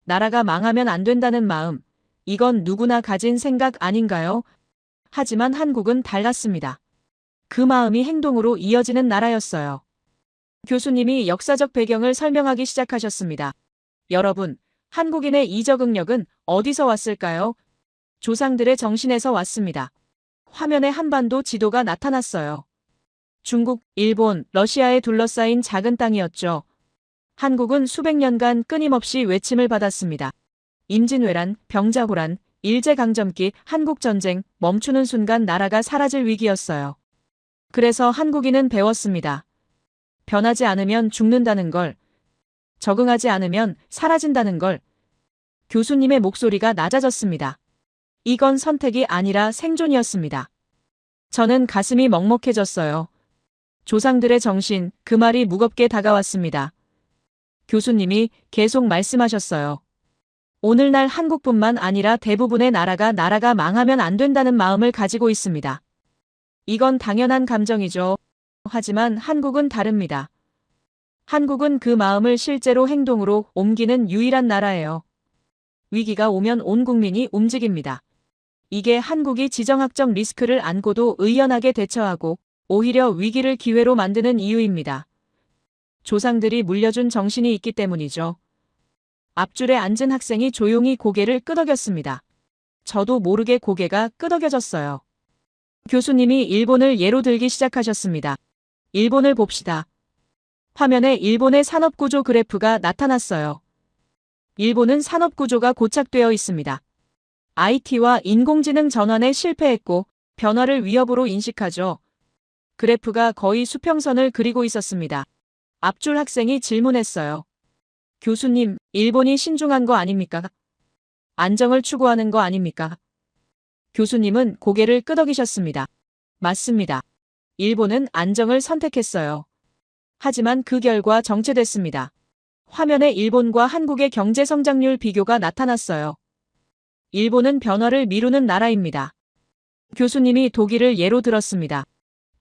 나라가 망하면 안 된다는 마음, 이건 누구나 가진 생각 아닌가요? 하지만 한국은 달랐습니다. 그 마음이 행동으로 이어지는 나라였어요. 교수님이 역사적 배경을 설명하기 시작하셨습니다. 여러분, 한국인의 이 적응력은 어디서 왔을까요? 조상들의 정신에서 왔습니다. 화면에 한반도 지도가 나타났어요. 중국, 일본, 러시아에 둘러싸인 작은 땅이었죠. 한국은 수백 년간 끊임없이 외침을 받았습니다. 임진왜란, 병자호란, 일제강점기, 한국전쟁, 멈추는 순간 나라가 사라질 위기였어요. 그래서 한국인은 배웠습니다. 변하지 않으면 죽는다는 걸, 적응하지 않으면 사라진다는 걸. 교수님의 목소리가 낮아졌습니다. 이건 선택이 아니라 생존이었습니다. 저는 가슴이 먹먹해졌어요. 조상들의 정신, 그 말이 무겁게 다가왔습니다. 교수님이 계속 말씀하셨어요. 오늘날 한국뿐만 아니라 대부분의 나라가 망하면 안 된다는 마음을 가지고 있습니다. 이건 당연한 감정이죠. 하지만 한국은 다릅니다. 한국은 그 마음을 실제로 행동으로 옮기는 유일한 나라예요. 위기가 오면 온 국민이 움직입니다. 이게 한국이 지정학적 리스크를 안고도 의연하게 대처하고 오히려 위기를 기회로 만드는 이유입니다. 조상들이 물려준 정신이 있기 때문이죠. 앞줄에 앉은 학생이 조용히 고개를 끄덕였습니다. 저도 모르게 고개가 끄덕여졌어요. 교수님이 일본을 예로 들기 시작하셨습니다. 일본을 봅시다. 화면에 일본의 산업구조 그래프가 나타났어요. 일본은 산업구조가 고착되어 있습니다. IT와 인공지능 전환에 실패했고 변화를 위협으로 인식하죠. 그래프가 거의 수평선을 그리고 있었습니다. 앞줄 학생이 질문했어요. 교수님, 일본이 신중한 거 아닙니까? 안정을 추구하는 거 아닙니까? 교수님은 고개를 끄덕이셨습니다. 맞습니다. 일본은 안정을 선택했어요. 하지만 그 결과 정체됐습니다. 화면에 일본과 한국의 경제 성장률 비교가 나타났어요. 일본은 변화를 미루는 나라입니다. 교수님이 독일을 예로 들었습니다.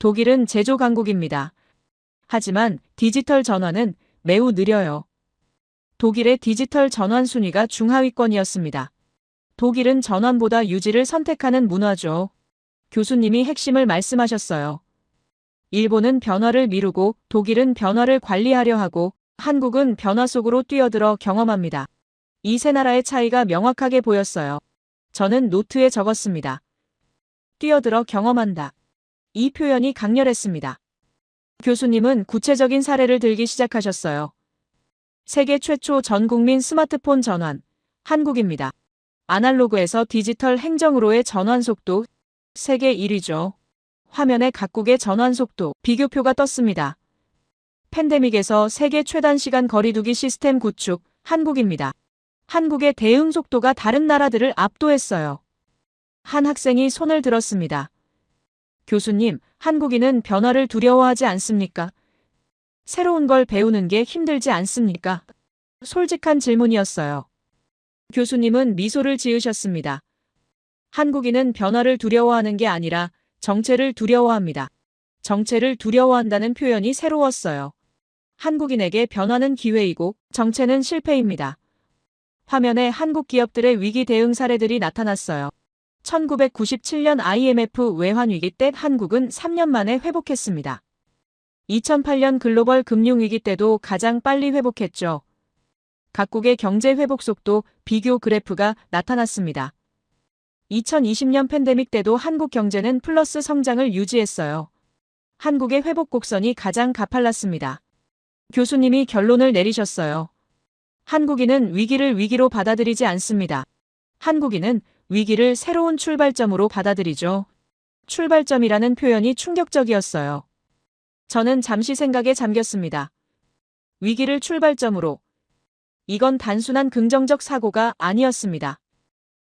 독일은 제조 강국입니다. 하지만 디지털 전환은 매우 느려요. 독일의 디지털 전환 순위가 중하위권이었습니다. 독일은 전환보다 유지를 선택하는 문화죠. 교수님이 핵심을 말씀하셨어요. 일본은 변화를 미루고 독일은 변화를 관리하려 하고 한국은 변화 속으로 뛰어들어 경험합니다. 이 세 나라의 차이가 명확하게 보였어요. 저는 노트에 적었습니다. 뛰어들어 경험한다. 이 표현이 강렬했습니다. 교수님은 구체적인 사례를 들기 시작하셨어요. 세계 최초 전국민 스마트폰 전환, 한국입니다. 아날로그에서 디지털 행정으로의 전환 속도, 세계 1위죠. 화면에 각국의 전환 속도, 비교표가 떴습니다. 팬데믹에서 세계 최단 시간 거리두기 시스템 구축, 한국입니다. 한국의 대응 속도가 다른 나라들을 압도했어요. 한 학생이 손을 들었습니다. 교수님, 한국인은 변화를 두려워하지 않습니까? 새로운 걸 배우는 게 힘들지 않습니까? 솔직한 질문이었어요. 교수님은 미소를 지으셨습니다. 한국인은 변화를 두려워하는 게 아니라 정체를 두려워합니다. 정체를 두려워한다는 표현이 새로웠어요. 한국인에게 변화는 기회이고 정체는 실패입니다. 화면에 한국 기업들의 위기 대응 사례들이 나타났어요. 1997년 IMF 외환위기 때 한국은 3년 만에 회복했습니다. 2008년 글로벌 금융위기 때도 가장 빨리 회복했죠. 각국의 경제 회복 속도 비교 그래프가 나타났습니다. 2020년 팬데믹 때도 한국 경제는 플러스 성장을 유지했어요. 한국의 회복 곡선이 가장 가팔랐습니다. 교수님이 결론을 내리셨어요. 한국인은 위기를 위기로 받아들이지 않습니다. 한국인은 위기를 새로운 출발점으로 받아들이죠. 출발점이라는 표현이 충격적이었어요. 저는 잠시 생각에 잠겼습니다. 위기를 출발점으로. 이건 단순한 긍정적 사고가 아니었습니다.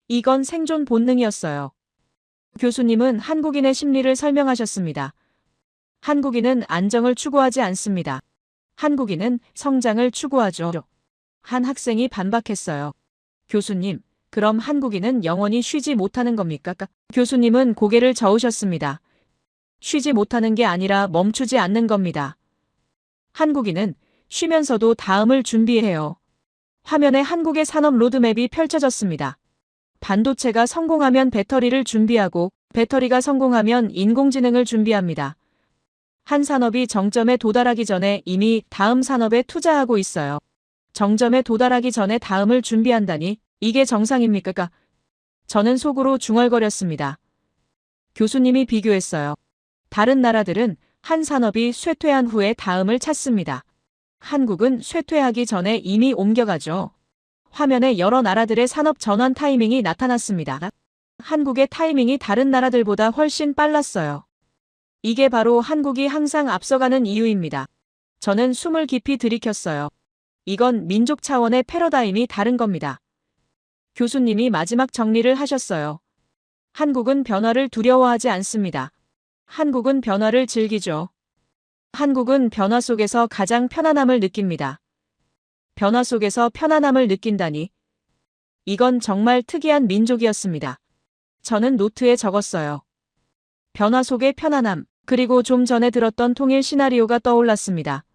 이건 생존 본능이었어요. 교수님은 한국인의 심리를 설명하셨습니다. 한국인은 안정을 추구하지 않습니다. 한국인은 성장을 추구하죠. 한 학생이 반박했어요. 교수님, 그럼 한국인은 영원히 쉬지 못하는 겁니까? 교수님은 고개를 저으셨습니다. 쉬지 못하는 게 아니라 멈추지 않는 겁니다. 한국인은 쉬면서도 다음을 준비해요. 화면에 한국의 산업 로드맵이 펼쳐졌습니다. 반도체가 성공하면 배터리를 준비하고 배터리가 성공하면 인공지능을 준비합니다. 한 산업이 정점에 도달하기 전에 이미 다음 산업에 투자하고 있어요. 정점에 도달하기 전에 다음을 준비한다니 이게 정상입니까? 저는 속으로 중얼거렸습니다. 교수님이 비교했어요. 다른 나라들은 한 산업이 쇠퇴한 후에 다음을 찾습니다. 한국은 쇠퇴하기 전에 이미 옮겨가죠. 화면에 여러 나라들의 산업 전환 타이밍이 나타났습니다. 한국의 타이밍이 다른 나라들보다 훨씬 빨랐어요. 이게 바로 한국이 항상 앞서가는 이유입니다. 저는 숨을 깊이 들이켰어요. 이건 민족 차원의 패러다임이 다른 겁니다. 교수님이 마지막 정리를 하셨어요. 한국은 변화를 두려워하지 않습니다. 한국은 변화를 즐기죠. 한국은 변화 속에서 가장 편안함을 느낍니다. 변화 속에서 편안함을 느낀다니. 이건 정말 특이한 민족이었습니다. 저는 노트에 적었어요. 변화 속의 편안함, 그리고 좀 전에 들었던 통일 시나리오가 떠올랐습니다.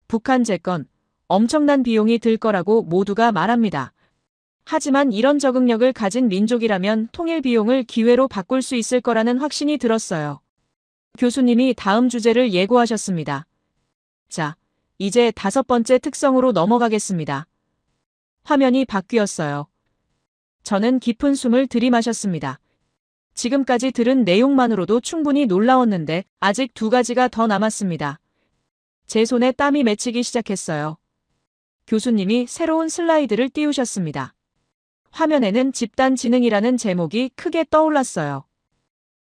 북한 재건, 엄청난 비용이 들 거라고 모두가 말합니다. 하지만 이런 적응력을 가진 민족이라면 통일 비용을 기회로 바꿀 수 있을 거라는 확신이 들었어요. 교수님이 다음 주제를 예고하셨습니다. 자, 이제 5번째 특성으로 넘어가겠습니다. 화면이 바뀌었어요. 저는 깊은 숨을 들이마셨습니다. 지금까지 들은 내용만으로도 충분히 놀라웠는데 아직 2가지가 더 남았습니다. 제 손에 땀이 맺히기 시작했어요. 교수님이 새로운 슬라이드를 띄우셨습니다. 화면에는 집단지능이라는 제목이 크게 떠올랐어요.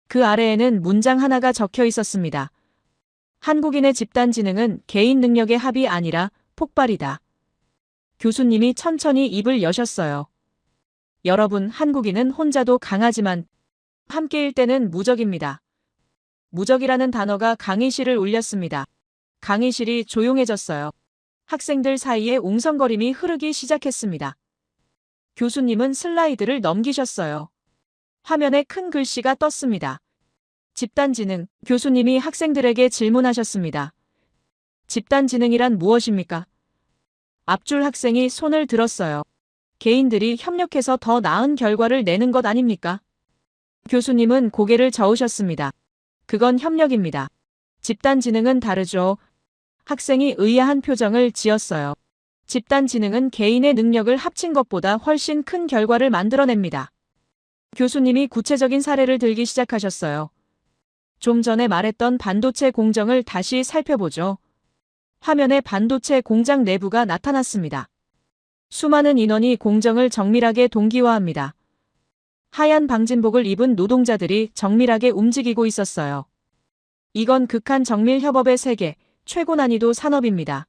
그 아래에는 문장 하나가 적혀 있었습니다. 한국인의 집단지능은 개인 능력의 합이 아니라 폭발이다. 교수님이 천천히 입을 여셨어요. 여러분, 한국인은 혼자도 강하지만 함께일 때는 무적입니다. 무적이라는 단어가 강의실을 울렸습니다. 강의실이 조용해졌어요. 학생들 사이에 웅성거림이 흐르기 시작했습니다. 교수님은 슬라이드를 넘기셨어요. 화면에 큰 글씨가 떴습니다. 집단지능, 교수님이 학생들에게 질문하셨습니다. 집단지능이란 무엇입니까? 앞줄 학생이 손을 들었어요. 개인들이 협력해서 더 나은 결과를 내는 것 아닙니까? 교수님은 고개를 저으셨습니다. 그건 협력입니다. 집단지능은 다르죠. 학생이 의아한 표정을 지었어요. 집단지능은 개인의 능력을 합친 것보다 훨씬 큰 결과를 만들어냅니다. 교수님이 구체적인 사례를 들기 시작하셨어요. 좀 전에 말했던 반도체 공정을 다시 살펴보죠. 화면에 반도체 공장 내부가 나타났습니다. 수많은 인원이 공정을 정밀하게 동기화합니다. 하얀 방진복을 입은 노동자들이 정밀하게 움직이고 있었어요. 이건 극한 정밀 협업의 세계, 최고 난이도 산업입니다.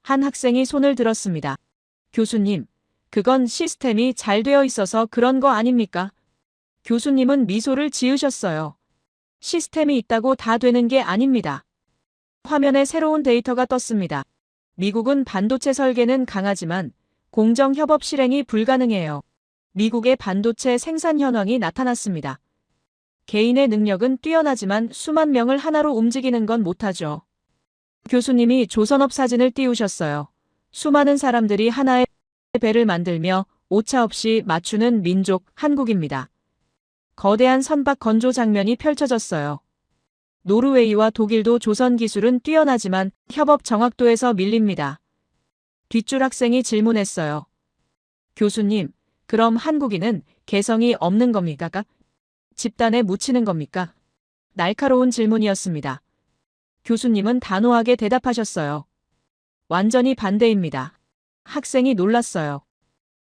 한 학생이 손을 들었습니다. 교수님, 그건 시스템이 잘 되어 있어서 그런 거 아닙니까? 교수님은 미소를 지으셨어요. 시스템이 있다고 다 되는 게 아닙니다. 화면에 새로운 데이터가 떴습니다. 미국은 반도체 설계는 강하지만 공정 협업 실행이 불가능해요. 미국의 반도체 생산 현황이 나타났습니다. 개인의 능력은 뛰어나지만 수만 명을 하나로 움직이는 건 못하죠. 교수님이 조선업 사진을 띄우셨어요. 수많은 사람들이 하나의 배를 만들며 오차없이 맞추는 민족 한국입니다. 거대한 선박 건조 장면이 펼쳐졌어요. 노르웨이와 독일도 조선 기술은 뛰어나지만 협업 정확도에서 밀립니다. 뒷줄 학생이 질문했어요. 교수님, 그럼 한국인은 개성이 없는 겁니까? 집단에 묻히는 겁니까? 날카로운 질문이었습니다. 교수님은 단호하게 대답하셨어요. 완전히 반대입니다. 학생이 놀랐어요.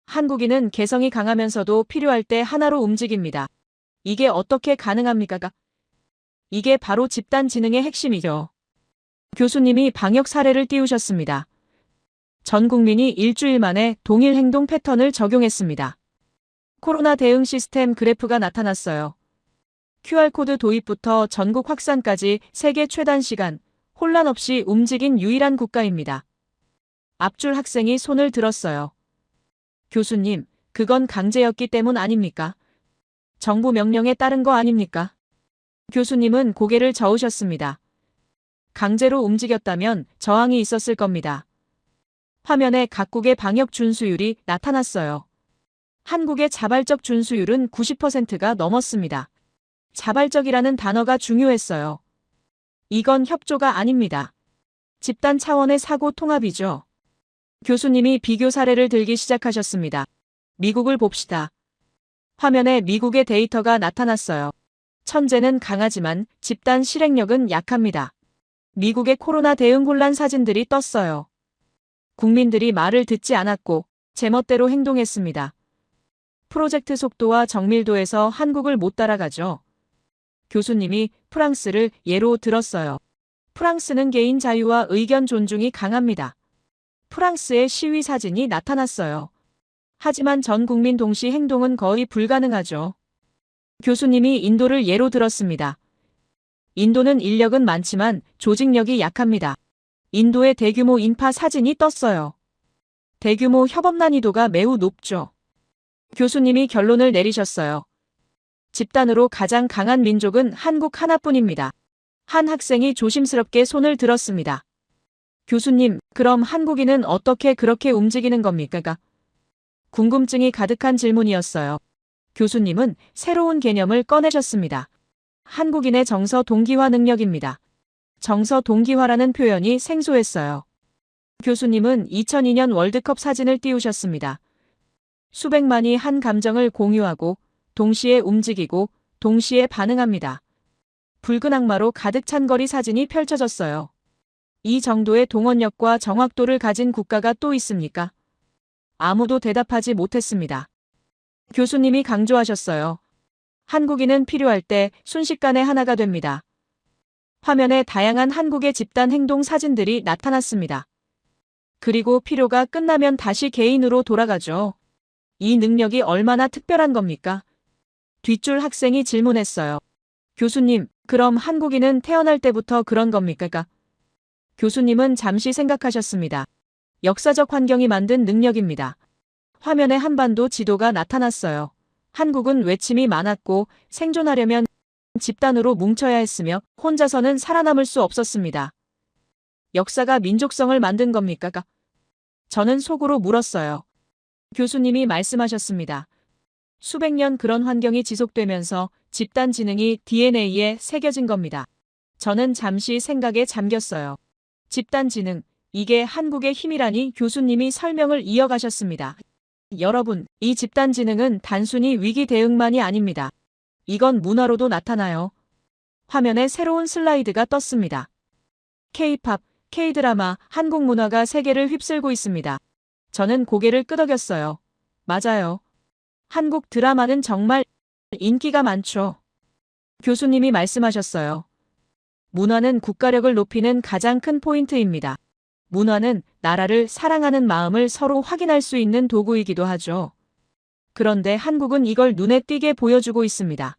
한국인은 개성이 강하면서도 필요할 때 하나로 움직입니다. 이게 어떻게 가능합니까? 이게 바로 집단 지능의 핵심이죠. 교수님이 방역 사례를 띄우셨습니다. 전 국민이 일주일 만에 동일 행동 패턴을 적용했습니다. 코로나 대응 시스템 그래프가 나타났어요. QR코드 도입부터 전국 확산까지 세계 최단 시간, 혼란 없이 움직인 유일한 국가입니다. 앞줄 학생이 손을 들었어요. 교수님, 그건 강제였기 때문 아닙니까? 정부 명령에 따른 거 아닙니까? 교수님은 고개를 저으셨습니다. 강제로 움직였다면 저항이 있었을 겁니다. 화면에 각국의 방역 준수율이 나타났어요. 한국의 자발적 준수율은 90%가 넘었습니다. 자발적이라는 단어가 중요했어요. 이건 협조가 아닙니다. 집단 차원의 사고 통합이죠. 교수님이 비교 사례를 들기 시작하셨습니다. 미국을 봅시다. 화면에 미국의 데이터가 나타났어요. 천재는 강하지만 집단 실행력은 약합니다. 미국의 코로나 대응 혼란 사진들이 떴어요. 국민들이 말을 듣지 않았고 제멋대로 행동했습니다. 프로젝트 속도와 정밀도에서 한국을 못 따라가죠. 교수님이 프랑스를 예로 들었어요. 프랑스는 개인 자유와 의견 존중이 강합니다. 프랑스의 시위 사진이 나타났어요. 하지만 전 국민 동시 행동은 거의 불가능하죠. 교수님이 인도를 예로 들었습니다. 인도는 인력은 많지만 조직력이 약합니다. 인도의 대규모 인파 사진이 떴어요. 대규모 협업 난이도가 매우 높죠. 교수님이 결론을 내리셨어요. 집단으로 가장 강한 민족은 한국 하나뿐입니다. 한 학생이 조심스럽게 손을 들었습니다. 교수님, 그럼 한국인은 어떻게 그렇게 움직이는 겁니까? 궁금증이 가득한 질문이었어요. 교수님은 새로운 개념을 꺼내셨습니다. 한국인의 정서 동기화 능력입니다. 정서 동기화라는 표현이 생소했어요. 교수님은 2002년 월드컵 사진을 띄우셨습니다. 수백만이 한 감정을 공유하고 동시에 움직이고 동시에 반응합니다. 붉은 악마로 가득 찬 거리 사진이 펼쳐졌어요. 이 정도의 동원력과 정확도를 가진 국가가 또 있습니까? 아무도 대답하지 못했습니다. 교수님이 강조하셨어요. 한국인은 필요할 때 순식간에 하나가 됩니다. 화면에 다양한 한국의 집단 행동 사진들이 나타났습니다. 그리고 필요가 끝나면 다시 개인으로 돌아가죠. 이 능력이 얼마나 특별한 겁니까? 뒷줄 학생이 질문했어요. 교수님, 그럼 한국인은 태어날 때부터 그런 겁니까? 교수님은 잠시 생각하셨습니다. 역사적 환경이 만든 능력입니다. 화면에 한반도 지도가 나타났어요. 한국은 외침이 많았고 생존하려면 집단으로 뭉쳐야 했으며 혼자서는 살아남을 수 없었습니다. 역사가 민족성을 만든 겁니까? 저는 속으로 물었어요. 교수님이 말씀하셨습니다. 수백 년 그런 환경이 지속되면서 집단 지능이 DNA에 새겨진 겁니다. 저는 잠시 생각에 잠겼어요. 집단 지능, 이게 한국의 힘이라니 교수님이 설명을 이어가셨습니다. 여러분, 이 집단 지능은 단순히 위기 대응만이 아닙니다. 이건 문화로도 나타나요. 화면에 새로운 슬라이드가 떴습니다. K-팝, K-드라마, 한국 문화가 세계를 휩쓸고 있습니다. 저는 고개를 끄덕였어요. 맞아요. 한국 드라마는 정말 인기가 많죠. 교수님이 말씀하셨어요. 문화는 국가력을 높이는 가장 큰 포인트입니다. 문화는 나라를 사랑하는 마음을 서로 확인할 수 있는 도구이기도 하죠. 그런데 한국은 이걸 눈에 띄게 보여주고 있습니다.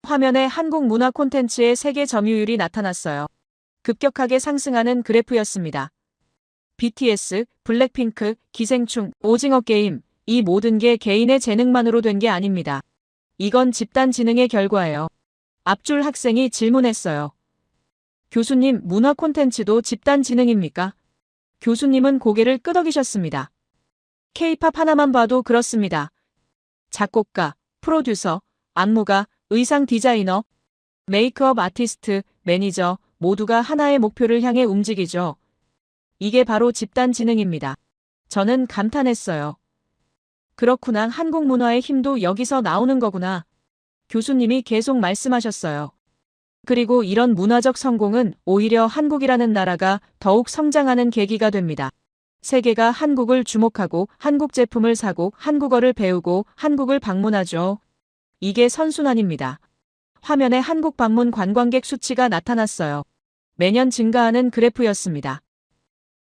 화면에 한국 문화 콘텐츠의 세계 점유율이 나타났어요. 급격하게 상승하는 그래프였습니다. BTS, 블랙핑크, 기생충, 오징어 게임, 이 모든 게 개인의 재능만으로 된 게 아닙니다. 이건 집단 지능의 결과예요. 앞줄 학생이 질문했어요. 교수님, 문화 콘텐츠도 집단 지능입니까? 교수님은 고개를 끄덕이셨습니다. K-팝 하나만 봐도 그렇습니다. 작곡가, 프로듀서, 안무가, 의상 디자이너, 메이크업 아티스트, 매니저 모두가 하나의 목표를 향해 움직이죠. 이게 바로 집단 지능입니다. 저는 감탄했어요. 그렇구나. 한국 문화의 힘도 여기서 나오는 거구나. 교수님이 계속 말씀하셨어요. 그리고 이런 문화적 성공은 오히려 한국이라는 나라가 더욱 성장하는 계기가 됩니다. 세계가 한국을 주목하고 한국 제품을 사고 한국어를 배우고 한국을 방문하죠. 이게 선순환입니다. 화면에 한국 방문 관광객 수치가 나타났어요. 매년 증가하는 그래프였습니다.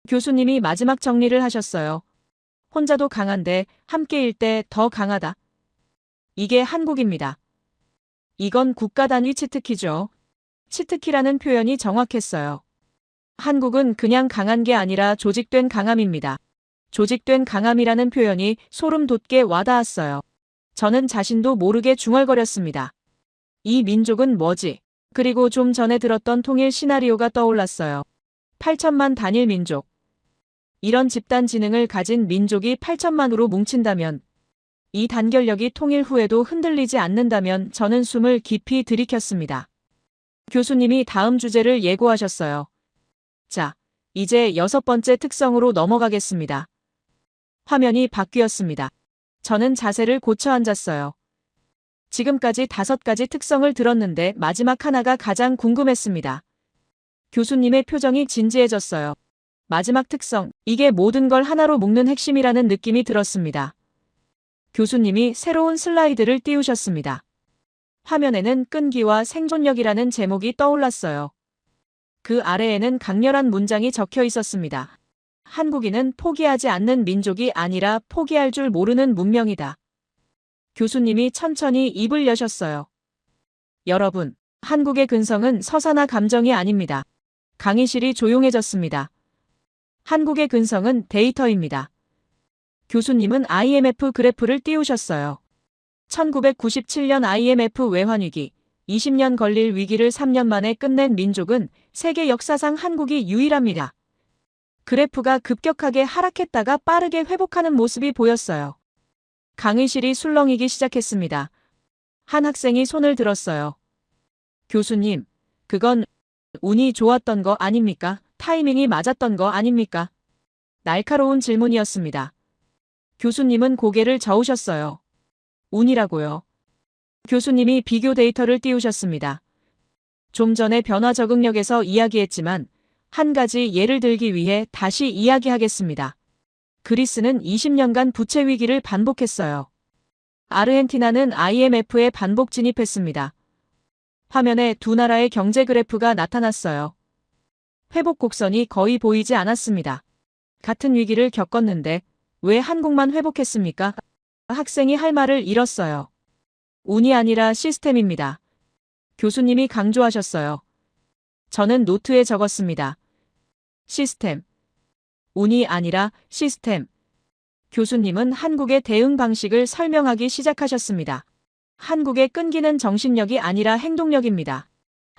교수님이 마지막 정리를 하셨어요. 혼자도 강한데 함께일 때 더 강하다. 이게 한국입니다. 이건 국가 단위 치트키죠. 치트키라는 표현이 정확했어요. 한국은 그냥 강한 게 아니라 조직된 강함입니다. 조직된 강함이라는 표현이 소름 돋게 와닿았어요. 저는 자신도 모르게 중얼거렸습니다. 이 민족은 뭐지? 그리고 좀 전에 들었던 통일 시나리오가 떠올랐어요. 8천만 단일 민족. 이런 집단 지능을 가진 민족이 8천만으로 뭉친다면, 이 단결력이 통일 후에도 흔들리지 않는다면 저는 숨을 깊이 들이켰습니다. 교수님이 다음 주제를 예고하셨어요. 자, 이제 6번째 특성으로 넘어가겠습니다. 화면이 바뀌었습니다. 저는 자세를 고쳐 앉았어요. 지금까지 5가지 특성을 들었는데 마지막 하나가 가장 궁금했습니다. 교수님의 표정이 진지해졌어요. 마지막 특성, 이게 모든 걸 하나로 묶는 핵심이라는 느낌이 들었습니다. 교수님이 새로운 슬라이드를 띄우셨습니다. 화면에는 끈기와 생존력이라는 제목이 떠올랐어요. 그 아래에는 강렬한 문장이 적혀 있었습니다. 한국인은 포기하지 않는 민족이 아니라 포기할 줄 모르는 문명이다. 교수님이 천천히 입을 여셨어요. 여러분, 한국의 근성은 서사나 감정이 아닙니다. 강의실이 조용해졌습니다. 한국의 근성은 데이터입니다. 교수님은 IMF 그래프를 띄우셨어요. 1997년 IMF 외환위기, 20년 걸릴 위기를 3년 만에 끝낸 민족은 세계 역사상 한국이 유일합니다. 그래프가 급격하게 하락했다가 빠르게 회복하는 모습이 보였어요. 강의실이 술렁이기 시작했습니다. 한 학생이 손을 들었어요. 교수님, 그건 운이 좋았던 거 아닙니까? 타이밍이 맞았던 거 아닙니까? 날카로운 질문이었습니다. 교수님은 고개를 저으셨어요. 운이라고요. 교수님이 비교 데이터를 띄우셨습니다. 좀 전에 변화 적응력에서 이야기했지만 한 가지 예를 들기 위해 다시 이야기하겠습니다. 그리스는 20년간 부채 위기를 반복했어요. 아르헨티나는 IMF에 반복 진입했습니다. 화면에 두 나라의 경제 그래프가 나타났어요. 회복 곡선이 거의 보이지 않았습니다. 같은 위기를 겪었는데 왜 한국만 회복했습니까? 학생이 할 말을 잃었어요. 운이 아니라 시스템입니다. 교수님이 강조하셨어요. 저는 노트에 적었습니다. 시스템. 운이 아니라 시스템. 교수님은 한국의 대응 방식을 설명하기 시작하셨습니다. 한국의 끈기는 정신력이 아니라 행동력입니다.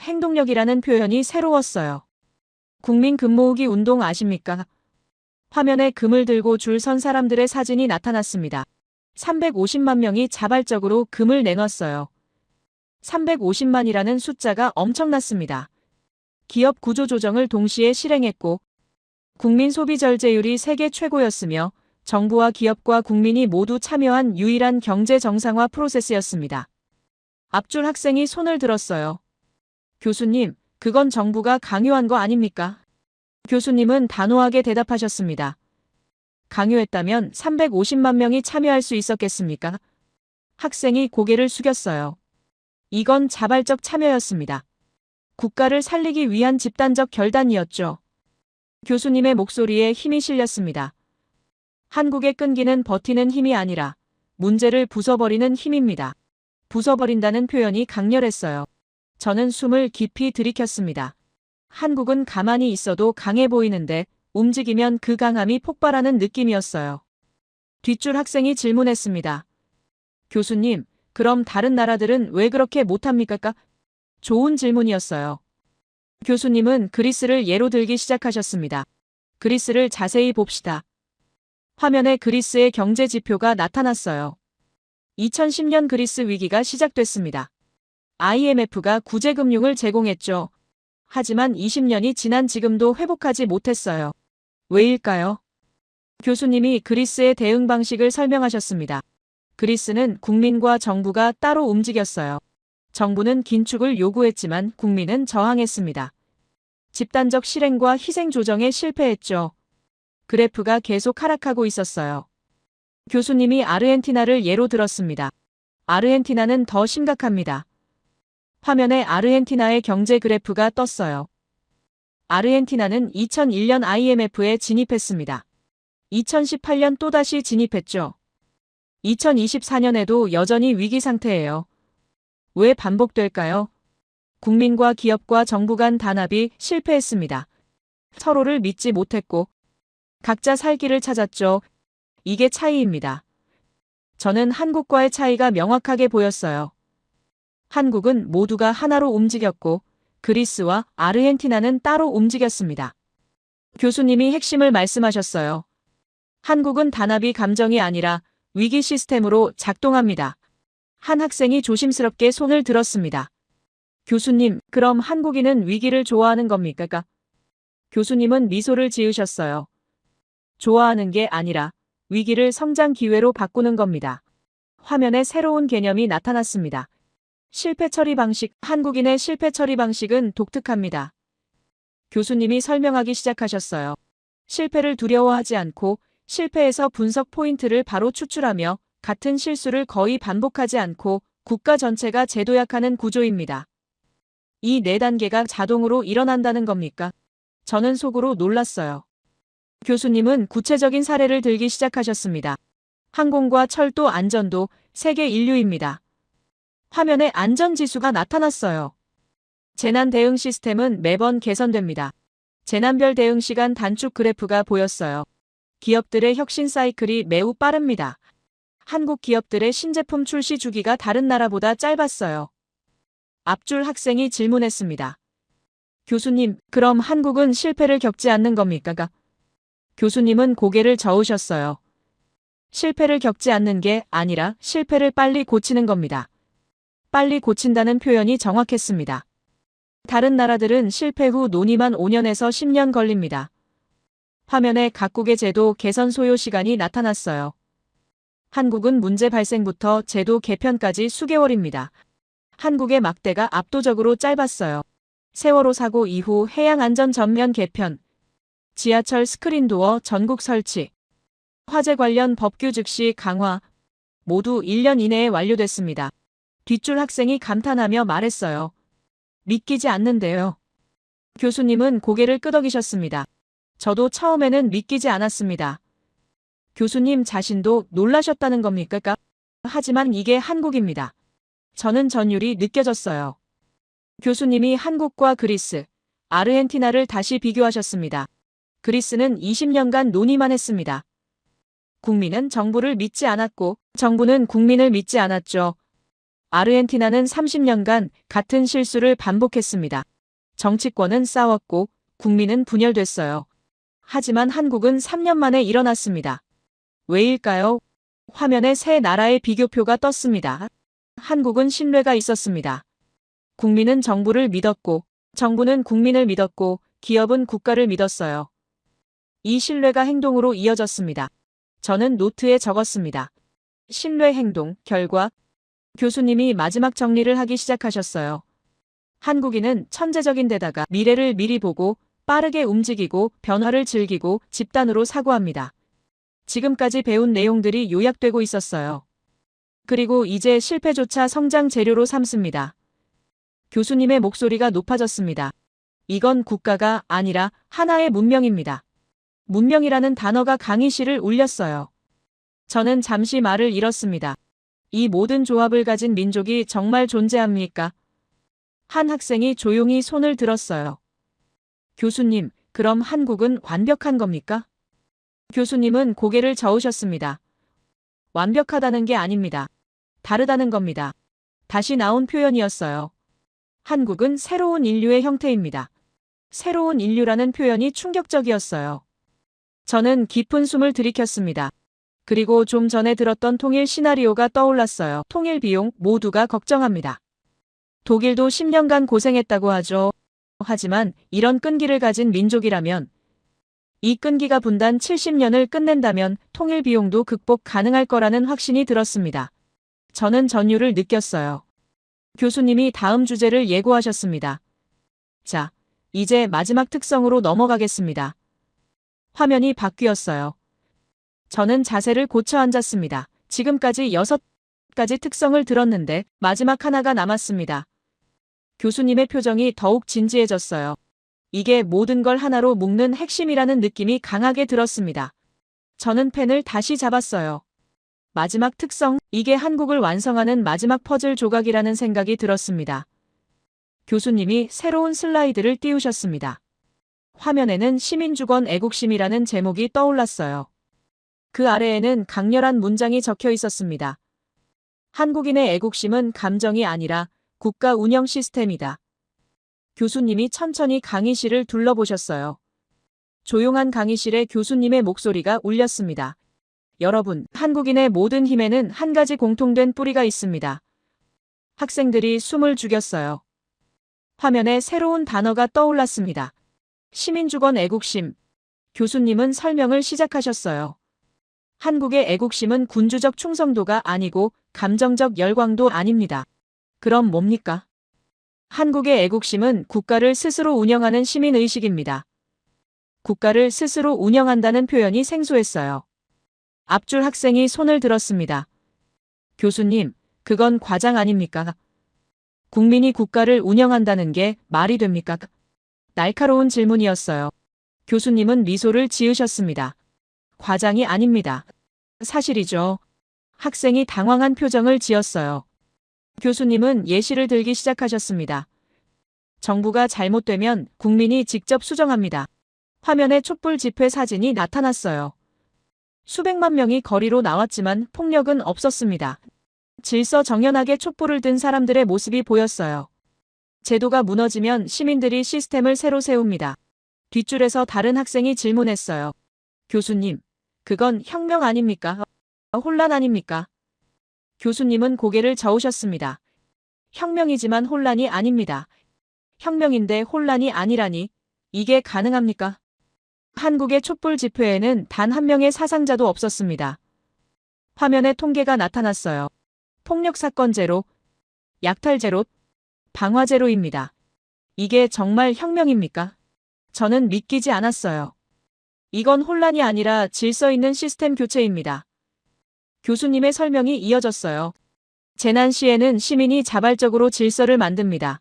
행동력이라는 표현이 새로웠어요. 국민 금 모으기 운동 아십니까? 화면에 금을 들고 줄 선 사람들의 사진이 나타났습니다. 350만 명이 자발적으로 금을 내놨어요. 350만이라는 숫자가 엄청났습니다. 기업 구조 조정을 동시에 실행했고 국민 소비 절제율이 세계 최고였으며 정부와 기업과 국민이 모두 참여한 유일한 경제 정상화 프로세스였습니다. 앞줄 학생이 손을 들었어요. 교수님, 그건 정부가 강요한 거 아닙니까? 교수님은 단호하게 대답하셨습니다. 강요했다면 350만 명이 참여할 수 있었겠습니까? 학생이 고개를 숙였어요. 이건 자발적 참여였습니다. 국가를 살리기 위한 집단적 결단이었죠. 교수님의 목소리에 힘이 실렸습니다. 한국의 끈기는 버티는 힘이 아니라 문제를 부숴버리는 힘입니다. 부숴버린다는 표현이 강렬했어요. 저는 숨을 깊이 들이켰습니다. 한국은 가만히 있어도 강해 보이는데 움직이면 그 강함이 폭발하는 느낌이었어요. 뒷줄 학생이 질문했습니다. 교수님, 그럼 다른 나라들은 왜 그렇게 못합니까? 좋은 질문이었어요. 교수님은 그리스를 예로 들기 시작하셨습니다. 그리스를 자세히 봅시다. 화면에 그리스의 경제 지표가 나타났어요. 2010년 그리스 위기가 시작됐습니다. IMF가 구제금융을 제공했죠. 하지만 20년이 지난 지금도 회복하지 못했어요. 왜일까요? 교수님이 그리스의 대응 방식을 설명하셨습니다. 그리스는 국민과 정부가 따로 움직였어요. 정부는 긴축을 요구했지만 국민은 저항했습니다. 집단적 실행과 희생 조정에 실패했죠. 그래프가 계속 하락하고 있었어요. 교수님이 아르헨티나를 예로 들었습니다. 아르헨티나는 더 심각합니다. 화면에 아르헨티나의 경제 그래프가 떴어요. 아르헨티나는 2001년 IMF에 진입했습니다. 2018년 또다시 진입했죠. 2024년에도 여전히 위기 상태예요. 왜 반복될까요? 국민과 기업과 정부 간 단합이 실패했습니다. 서로를 믿지 못했고 각자 살 길을 찾았죠. 이게 차이입니다. 저는 한국과의 차이가 명확하게 보였어요. 한국은 모두가 하나로 움직였고 그리스와 아르헨티나는 따로 움직였습니다. 교수님이 핵심을 말씀하셨어요. 한국은 단합이 감정이 아니라 위기 시스템으로 작동합니다. 한 학생이 조심스럽게 손을 들었습니다. 교수님, 그럼 한국인은 위기를 좋아하는 겁니까? 교수님은 미소를 지으셨어요. 좋아하는 게 아니라 위기를 성장 기회로 바꾸는 겁니다. 화면에 새로운 개념이 나타났습니다. 실패 처리 방식, 한국인의 실패 처리 방식은 독특합니다. 교수님이 설명하기 시작하셨어요. 실패를 두려워하지 않고 실패에서 분석 포인트를 바로 추출하며 같은 실수를 거의 반복하지 않고 국가 전체가 재도약하는 구조입니다. 이 4단계가 자동으로 일어난다는 겁니까? 저는 속으로 놀랐어요. 교수님은 구체적인 사례를 들기 시작하셨습니다. 항공과 철도 안전도 세계 인류입니다. 화면에 안전지수가 나타났어요. 재난 대응 시스템은 매번 개선됩니다. 재난별 대응 시간 단축 그래프가 보였어요. 기업들의 혁신 사이클이 매우 빠릅니다. 한국 기업들의 신제품 출시 주기가 다른 나라보다 짧았어요. 앞줄 학생이 질문했습니다. 교수님, 그럼 한국은 실패를 겪지 않는 겁니까? 교수님은 고개를 저으셨어요. 실패를 겪지 않는 게 아니라 실패를 빨리 고치는 겁니다. 빨리 고친다는 표현이 정확했습니다. 다른 나라들은 실패 후 논의만 5년에서 10년 걸립니다. 화면에 각국의 제도 개선 소요 시간이 나타났어요. 한국은 문제 발생부터 제도 개편까지 수개월입니다. 한국의 막대가 압도적으로 짧았어요. 세월호 사고 이후 해양안전 전면 개편, 지하철 스크린도어 전국 설치, 화재 관련 법규 즉시 강화, 모두 1년 이내에 완료됐습니다. 뒷줄 학생이 감탄하며 말했어요. 믿기지 않는데요. 교수님은 고개를 끄덕이셨습니다. 저도 처음에는 믿기지 않았습니다. 교수님 자신도 놀라셨다는 겁니까? 하지만 이게 한국입니다. 저는 전율이 느껴졌어요. 교수님이 한국과 그리스, 아르헨티나를 다시 비교하셨습니다. 그리스는 20년간 논의만 했습니다. 국민은 정부를 믿지 않았고 정부는 국민을 믿지 않았죠. 아르헨티나는 30년간 같은 실수를 반복했습니다. 정치권은 싸웠고 국민은 분열됐어요. 하지만 한국은 3년 만에 일어났습니다. 왜일까요? 화면에 세 나라의 비교표가 떴습니다. 한국은 신뢰가 있었습니다. 국민은 정부를 믿었고 정부는 국민을 믿었고 기업은 국가를 믿었어요. 이 신뢰가 행동으로 이어졌습니다. 저는 노트에 적었습니다. 신뢰 행동, 결과. 교수님이 마지막 정리를 하기 시작하셨어요. 한국인은 천재적인 데다가 미래를 미리 보고 빠르게 움직이고 변화를 즐기고 집단으로 사고합니다. 지금까지 배운 내용들이 요약되고 있었어요. 그리고 이제 실패조차 성장 재료로 삼습니다. 교수님의 목소리가 높아졌습니다. 이건 국가가 아니라 하나의 문명입니다. 문명이라는 단어가 강의실을 울렸어요. 저는 잠시 말을 잃었습니다. 이 모든 조합을 가진 민족이 정말 존재합니까? 한 학생이 조용히 손을 들었어요. 교수님, 그럼 한국은 완벽한 겁니까? 교수님은 고개를 저으셨습니다. 완벽하다는 게 아닙니다. 다르다는 겁니다. 다시 나온 표현이었어요. 한국은 새로운 인류의 형태입니다. 새로운 인류라는 표현이 충격적이었어요. 저는 깊은 숨을 들이켰습니다. 그리고 좀 전에 들었던 통일 시나리오가 떠올랐어요. 통일 비용 모두가 걱정합니다. 독일도 10년간 고생했다고 하죠. 하지만 이런 끈기를 가진 민족이라면, 이 끈기가 분단 70년을 끝낸다면 통일 비용도 극복 가능할 거라는 확신이 들었습니다. 저는 전율을 느꼈어요. 교수님이 다음 주제를 예고하셨습니다. 자, 이제 마지막 특성으로 넘어가겠습니다. 화면이 바뀌었어요. 저는 자세를 고쳐 앉았습니다. 지금까지 6가지 특성을 들었는데 마지막 하나가 남았습니다. 교수님의 표정이 더욱 진지해졌어요. 이게 모든 걸 하나로 묶는 핵심이라는 느낌이 강하게 들었습니다. 저는 펜을 다시 잡았어요. 마지막 특성, 이게 한국을 완성하는 마지막 퍼즐 조각이라는 생각이 들었습니다. 교수님이 새로운 슬라이드를 띄우셨습니다. 화면에는 시민주권 애국심이라는 제목이 떠올랐어요. 그 아래에는 강렬한 문장이 적혀 있었습니다. 한국인의 애국심은 감정이 아니라 국가 운영 시스템이다. 교수님이 천천히 강의실을 둘러보셨어요. 조용한 강의실에 교수님의 목소리가 울렸습니다. 여러분, 한국인의 모든 힘에는 한 가지 공통된 뿌리가 있습니다. 학생들이 숨을 죽였어요. 화면에 새로운 단어가 떠올랐습니다. 시민주권 애국심. 교수님은 설명을 시작하셨어요. 한국의 애국심은 군주적 충성도가 아니고 감정적 열광도 아닙니다. 그럼 뭡니까? 한국의 애국심은 국가를 스스로 운영하는 시민의식입니다. 국가를 스스로 운영한다는 표현이 생소했어요. 앞줄 학생이 손을 들었습니다. 교수님, 그건 과장 아닙니까? 국민이 국가를 운영한다는 게 말이 됩니까? 날카로운 질문이었어요. 교수님은 미소를 지으셨습니다. 과장이 아닙니다. 사실이죠. 학생이 당황한 표정을 지었어요. 교수님은 예시를 들기 시작하셨습니다. 정부가 잘못되면 국민이 직접 수정합니다. 화면에 촛불 집회 사진이 나타났어요. 수백만 명이 거리로 나왔지만 폭력은 없었습니다. 질서 정연하게 촛불을 든 사람들의 모습이 보였어요. 제도가 무너지면 시민들이 시스템을 새로 세웁니다. 뒷줄에서 다른 학생이 질문했어요. 교수님, 그건 혁명 아닙니까? 혼란 아닙니까? 교수님은 고개를 저으셨습니다. 혁명이지만 혼란이 아닙니다. 혁명인데 혼란이 아니라니, 이게 가능합니까? 한국의 촛불 집회에는 단 한 명의 사상자도 없었습니다. 화면에 통계가 나타났어요. 폭력 사건 제로, 약탈 제로, 방화 제로입니다. 이게 정말 혁명입니까? 저는 믿기지 않았어요. 이건 혼란이 아니라 질서 있는 시스템 교체입니다. 교수님의 설명이 이어졌어요. 재난 시에는 시민이 자발적으로 질서를 만듭니다.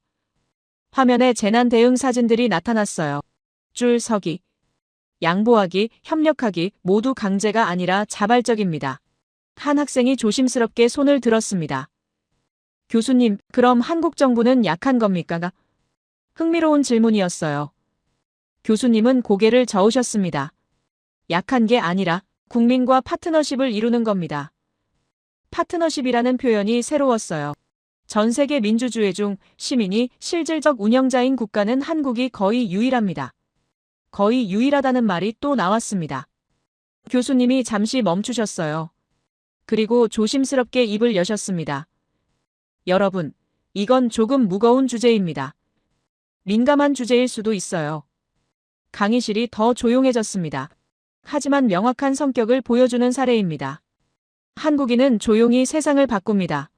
화면에 재난 대응 사진들이 나타났어요. 줄 서기, 양보하기, 협력하기 모두 강제가 아니라 자발적입니다. 한 학생이 조심스럽게 손을 들었습니다. 교수님, 그럼 한국 정부는 약한 겁니까? 흥미로운 질문이었어요. 교수님은 고개를 저으셨습니다. 약한 게 아니라 국민과 파트너십을 이루는 겁니다. 파트너십이라는 표현이 새로웠어요. 전 세계 민주주의 중 시민이 실질적 운영자인 국가는 한국이 거의 유일합니다. 거의 유일하다는 말이 또 나왔습니다. 교수님이 잠시 멈추셨어요. 그리고 조심스럽게 입을 여셨습니다. 여러분, 이건 조금 무거운 주제입니다. 민감한 주제일 수도 있어요. 강의실이 더 조용해졌습니다. 하지만 명확한 성격을 보여주는 사례입니다. 한국인은 조용히 세상을 바꿉니다.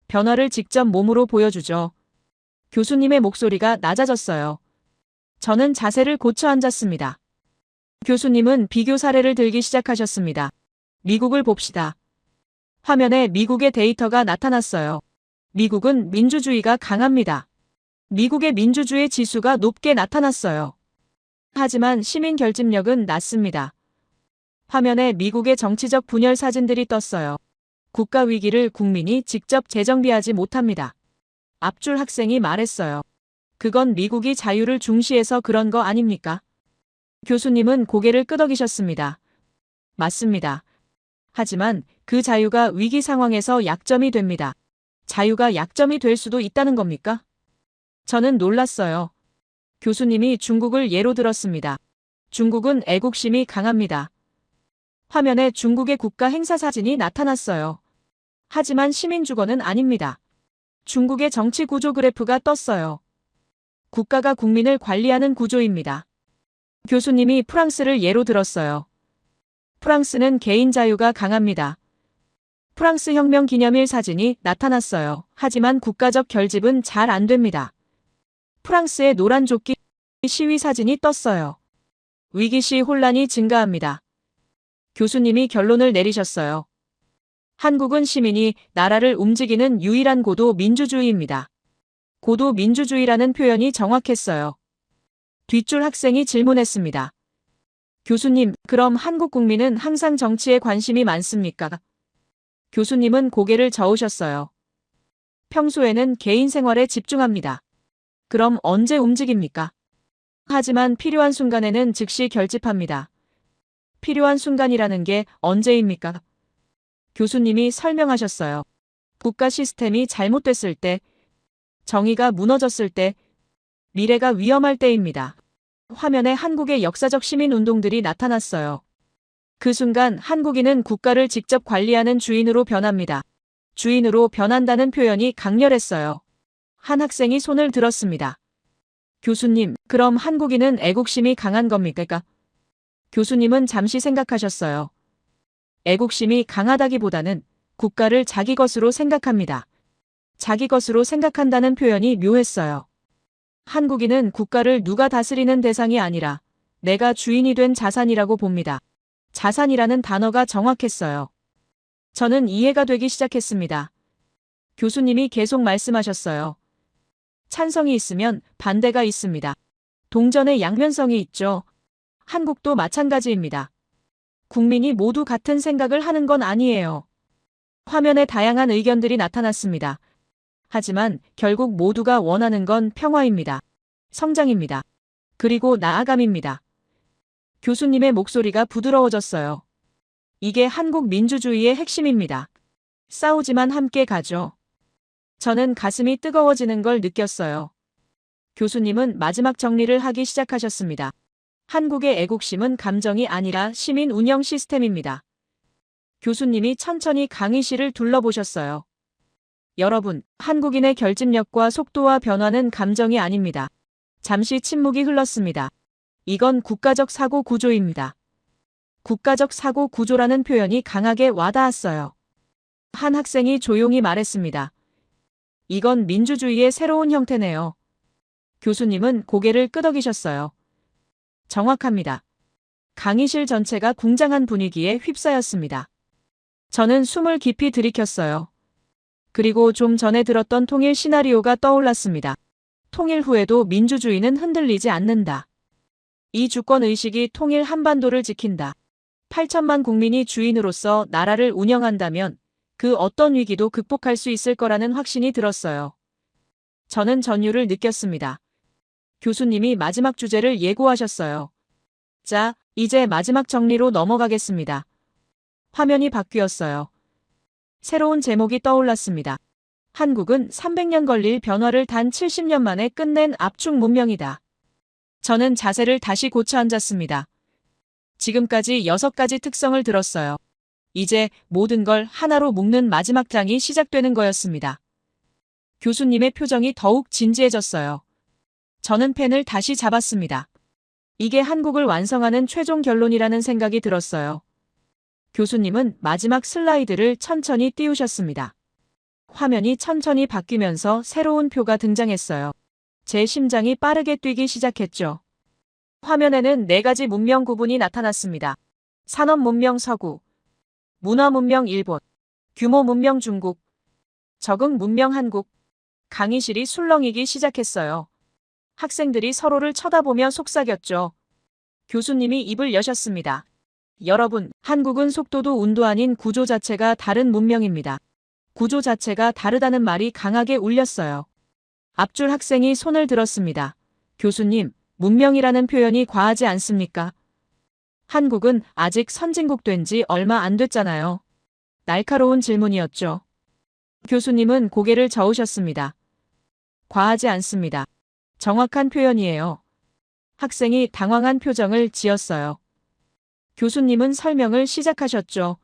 변화를 직접 몸으로 보여주죠. 교수님의 목소리가 낮아졌어요. 저는 자세를 고쳐 앉았습니다. 교수님은 비교 사례를 들기 시작하셨습니다. 미국을 봅시다. 화면에 미국의 데이터가 나타났어요. 미국은 민주주의가 강합니다. 미국의 민주주의 지수가 높게 나타났어요. 하지만 시민 결집력은 낮습니다. 화면에 미국의 정치적 분열 사진들이 떴어요. 국가 위기를 국민이 직접 재정비하지 못합니다. 앞줄 학생이 말했어요. 그건 미국이 자유를 중시해서 그런 거 아닙니까? 교수님은 고개를 끄덕이셨습니다. 맞습니다. 하지만 그 자유가 위기 상황에서 약점이 됩니다. 자유가 약점이 될 수도 있다는 겁니까? 저는 놀랐어요. 교수님이 중국을 예로 들었습니다. 중국은 애국심이 강합니다. 화면에 중국의 국가 행사 사진이 나타났어요. 하지만 시민 주거는 아닙니다. 중국의 정치 구조 그래프가 떴어요. 국가가 국민을 관리하는 구조입니다. 교수님이 프랑스를 예로 들었어요. 프랑스는 개인 자유가 강합니다. 프랑스 혁명 기념일 사진이 나타났어요. 하지만 국가적 결집은 잘 안 됩니다. 프랑스의 노란 조끼 시위 사진이 떴어요. 위기 시 혼란이 증가합니다. 교수님이 결론을 내리셨어요. 한국은 시민이 나라를 움직이는 유일한 고도 민주주의입니다. 고도 민주주의라는 표현이 정확했어요. 뒷줄 학생이 질문했습니다. 교수님, 그럼 한국 국민은 항상 정치에 관심이 많습니까? 교수님은 고개를 저으셨어요. 평소에는 개인 생활에 집중합니다. 그럼 언제 움직입니까? 하지만 필요한 순간에는 즉시 결집합니다. 필요한 순간이라는 게 언제입니까? 교수님이 설명하셨어요. 국가 시스템이 잘못됐을 때, 정의가 무너졌을 때, 미래가 위험할 때입니다. 화면에 한국의 역사적 시민운동들이 나타났어요. 그 순간 한국인은 국가를 직접 관리하는 주인으로 변합니다. 주인으로 변한다는 표현이 강렬했어요. 한 학생이 손을 들었습니다. 교수님, 그럼 한국인은 애국심이 강한 겁니까? 교수님은 잠시 생각하셨어요. 애국심이 강하다기보다는 국가를 자기 것으로 생각합니다. 자기 것으로 생각한다는 표현이 묘했어요. 한국인은 국가를 누가 다스리는 대상이 아니라 내가 주인이 된 자산이라고 봅니다. 자산이라는 단어가 정확했어요. 저는 이해가 되기 시작했습니다. 교수님이 계속 말씀하셨어요. 찬성이 있으면 반대가 있습니다. 동전의 양면성이 있죠. 한국도 마찬가지입니다. 국민이 모두 같은 생각을 하는 건 아니에요. 화면에 다양한 의견들이 나타났습니다. 하지만 결국 모두가 원하는 건 평화입니다. 성장입니다. 그리고 나아감입니다. 교수님의 목소리가 부드러워졌어요. 이게 한국 민주주의의 핵심입니다. 싸우지만 함께 가죠. 저는 가슴이 뜨거워지는 걸 느꼈어요. 교수님은 마지막 정리를 하기 시작하셨습니다. 한국의 애국심은 감정이 아니라 시민 운영 시스템입니다. 교수님이 천천히 강의실을 둘러보셨어요. 여러분, 한국인의 결집력과 속도와 변화는 감정이 아닙니다. 잠시 침묵이 흘렀습니다. 이건 국가적 사고 구조입니다. 국가적 사고 구조라는 표현이 강하게 와닿았어요. 한 학생이 조용히 말했습니다. 이건 민주주의의 새로운 형태네요. 교수님은 고개를 끄덕이셨어요. 정확합니다. 강의실 전체가 궁장한 분위기에 휩싸였습니다. 저는 숨을 깊이 들이켰어요. 그리고 좀 전에 들었던 통일 시나리오가 떠올랐습니다. 통일 후에도 민주주의는 흔들리지 않는다. 이 주권의식이 통일 한반도를 지킨다. 8천만 국민이 주인으로서 나라를 운영한다면 그 어떤 위기도 극복할 수 있을 거라는 확신이 들었어요. 저는 전율을 느꼈습니다. 교수님이 마지막 주제를 예고하셨어요. 자, 이제 마지막 정리로 넘어가겠습니다. 화면이 바뀌었어요. 새로운 제목이 떠올랐습니다. 한국은 300년 걸릴 변화를 단 70년 만에 끝낸 압축 문명이다. 저는 자세를 다시 고쳐 앉았습니다. 지금까지 6가지 특성을 들었어요. 이제 모든 걸 하나로 묶는 마지막 장이 시작되는 거였습니다. 교수님의 표정이 더욱 진지해졌어요. 저는 펜을 다시 잡았습니다. 이게 한국을 완성하는 최종 결론이라는 생각이 들었어요. 교수님은 마지막 슬라이드를 천천히 띄우셨습니다. 화면이 천천히 바뀌면서 새로운 표가 등장했어요. 제 심장이 빠르게 뛰기 시작했죠. 화면에는 4가지 문명 구분이 나타났습니다. 산업 문명 서구, 문화 문명 일본, 규모 문명 중국, 적응 문명 한국. 강의실이 술렁이기 시작했어요. 학생들이 서로를 쳐다보며 속삭였죠. 교수님이 입을 여셨습니다. 여러분, 한국은 속도도 운도 아닌 구조 자체가 다른 문명입니다. 구조 자체가 다르다는 말이 강하게 울렸어요. 앞줄 학생이 손을 들었습니다. 교수님, 문명이라는 표현이 과하지 않습니까? 한국은 아직 선진국 된 지 얼마 안 됐잖아요. 날카로운 질문이었죠. 교수님은 고개를 저으셨습니다. 과하지 않습니다. 정확한 표현이에요. 학생이 당황한 표정을 지었어요. 교수님은 설명을 시작하셨죠.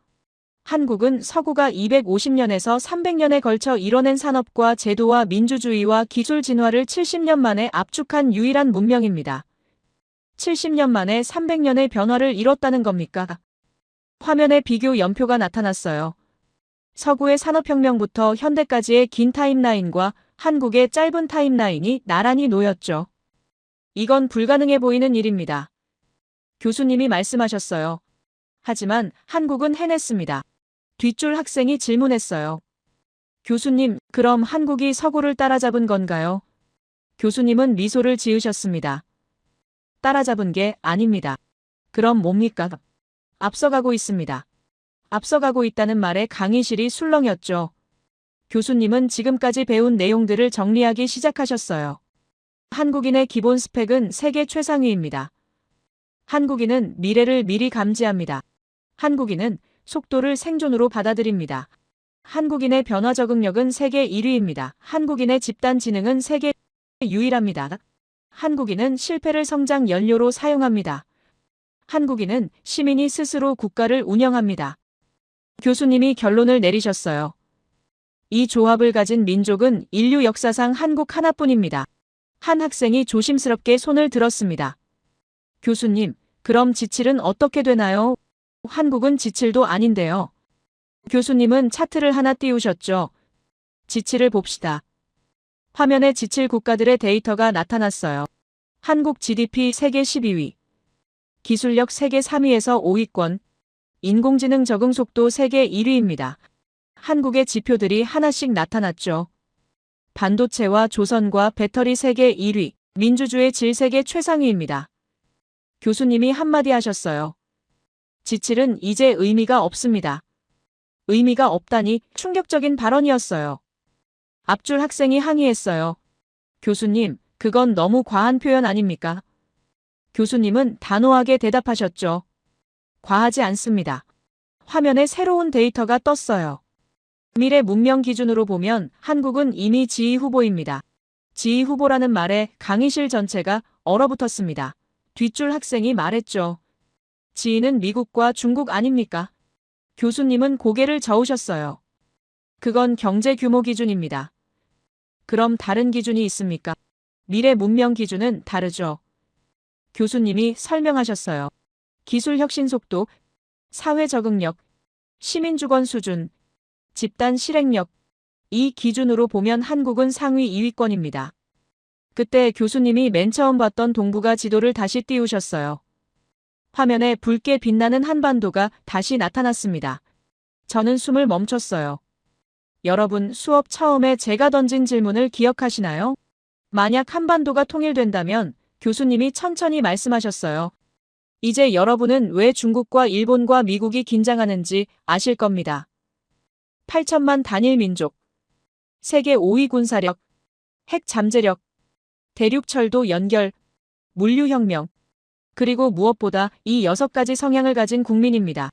한국은 서구가 250년에서 300년에 걸쳐 이뤄낸 산업과 제도와 민주주의와 기술 진화를 70년 만에 압축한 유일한 문명입니다. 70년 만에 300년의 변화를 이뤘다는 겁니까? 화면에 비교 연표가 나타났어요. 서구의 산업혁명부터 현대까지의 긴 타임라인과 한국의 짧은 타임라인이 나란히 놓였죠. 이건 불가능해 보이는 일입니다. 교수님이 말씀하셨어요. 하지만 한국은 해냈습니다. 뒷줄 학생이 질문했어요. 교수님, 그럼 한국이 서구를 따라잡은 건가요? 교수님은 미소를 지으셨습니다. 따라잡은 게 아닙니다. 그럼 뭡니까? 앞서가고 있습니다. 앞서가고 있다는 말에 강의실이 술렁였죠. 교수님은 지금까지 배운 내용들을 정리하기 시작하셨어요. 한국인의 기본 스펙은 세계 최상위입니다. 한국인은 미래를 미리 감지합니다. 한국인은 속도를 생존으로 받아들입니다. 한국인의 변화 적응력은 세계 1위입니다. 한국인의 집단 지능은 세계 유일합니다. 한국인은 실패를 성장 연료로 사용합니다. 한국인은 시민이 스스로 국가를 운영합니다. 교수님이 결론을 내리셨어요. 이 조합을 가진 민족은 인류 역사상 한국 하나뿐입니다. 한 학생이 조심스럽게 손을 들었습니다. 교수님, 그럼 지칠은 어떻게 되나요? 한국은 지칠도 아닌데요. 교수님은 차트를 하나 띄우셨죠. 지칠을 봅시다. 화면에 지칠 국가들의 데이터가 나타났어요. 한국 GDP 세계 12위, 기술력 세계 3위에서 5위권, 인공지능 적응 속도 세계 1위입니다. 한국의 지표들이 하나씩 나타났죠. 반도체와 조선과 배터리 세계 1위, 민주주의 질 세계 최상위입니다. 교수님이 한마디 하셨어요. 지칠은 이제 의미가 없습니다. 의미가 없다니 충격적인 발언이었어요. 앞줄 학생이 항의했어요. 교수님, 그건 너무 과한 표현 아닙니까? 교수님은 단호하게 대답하셨죠. 과하지 않습니다. 화면에 새로운 데이터가 떴어요. 미래 문명 기준으로 보면 한국은 이미 지위 후보입니다. 지위 후보라는 말에 강의실 전체가 얼어붙었습니다. 뒷줄 학생이 말했죠. 지위는 미국과 중국 아닙니까? 교수님은 고개를 저으셨어요. 그건 경제 규모 기준입니다. 그럼 다른 기준이 있습니까? 미래 문명 기준은 다르죠. 교수님이 설명하셨어요. 기술 혁신 속도, 사회 적응력, 시민 주권 수준, 집단 실행력, 이 기준으로 보면 한국은 상위 2위권입니다. 그때 교수님이 맨 처음 봤던 동북아 지도를 다시 띄우셨어요. 화면에 붉게 빛나는 한반도가 다시 나타났습니다. 저는 숨을 멈췄어요. 여러분, 수업 처음에 제가 던진 질문을 기억하시나요? 만약 한반도가 통일된다면 교수님이 천천히 말씀하셨어요. 이제 여러분은 왜 중국과 일본과 미국이 긴장하는지 아실 겁니다. 8천만 단일 민족, 세계 5위 군사력, 핵 잠재력, 대륙철도 연결, 물류혁명, 그리고 무엇보다 이 6가지 성향을 가진 국민입니다.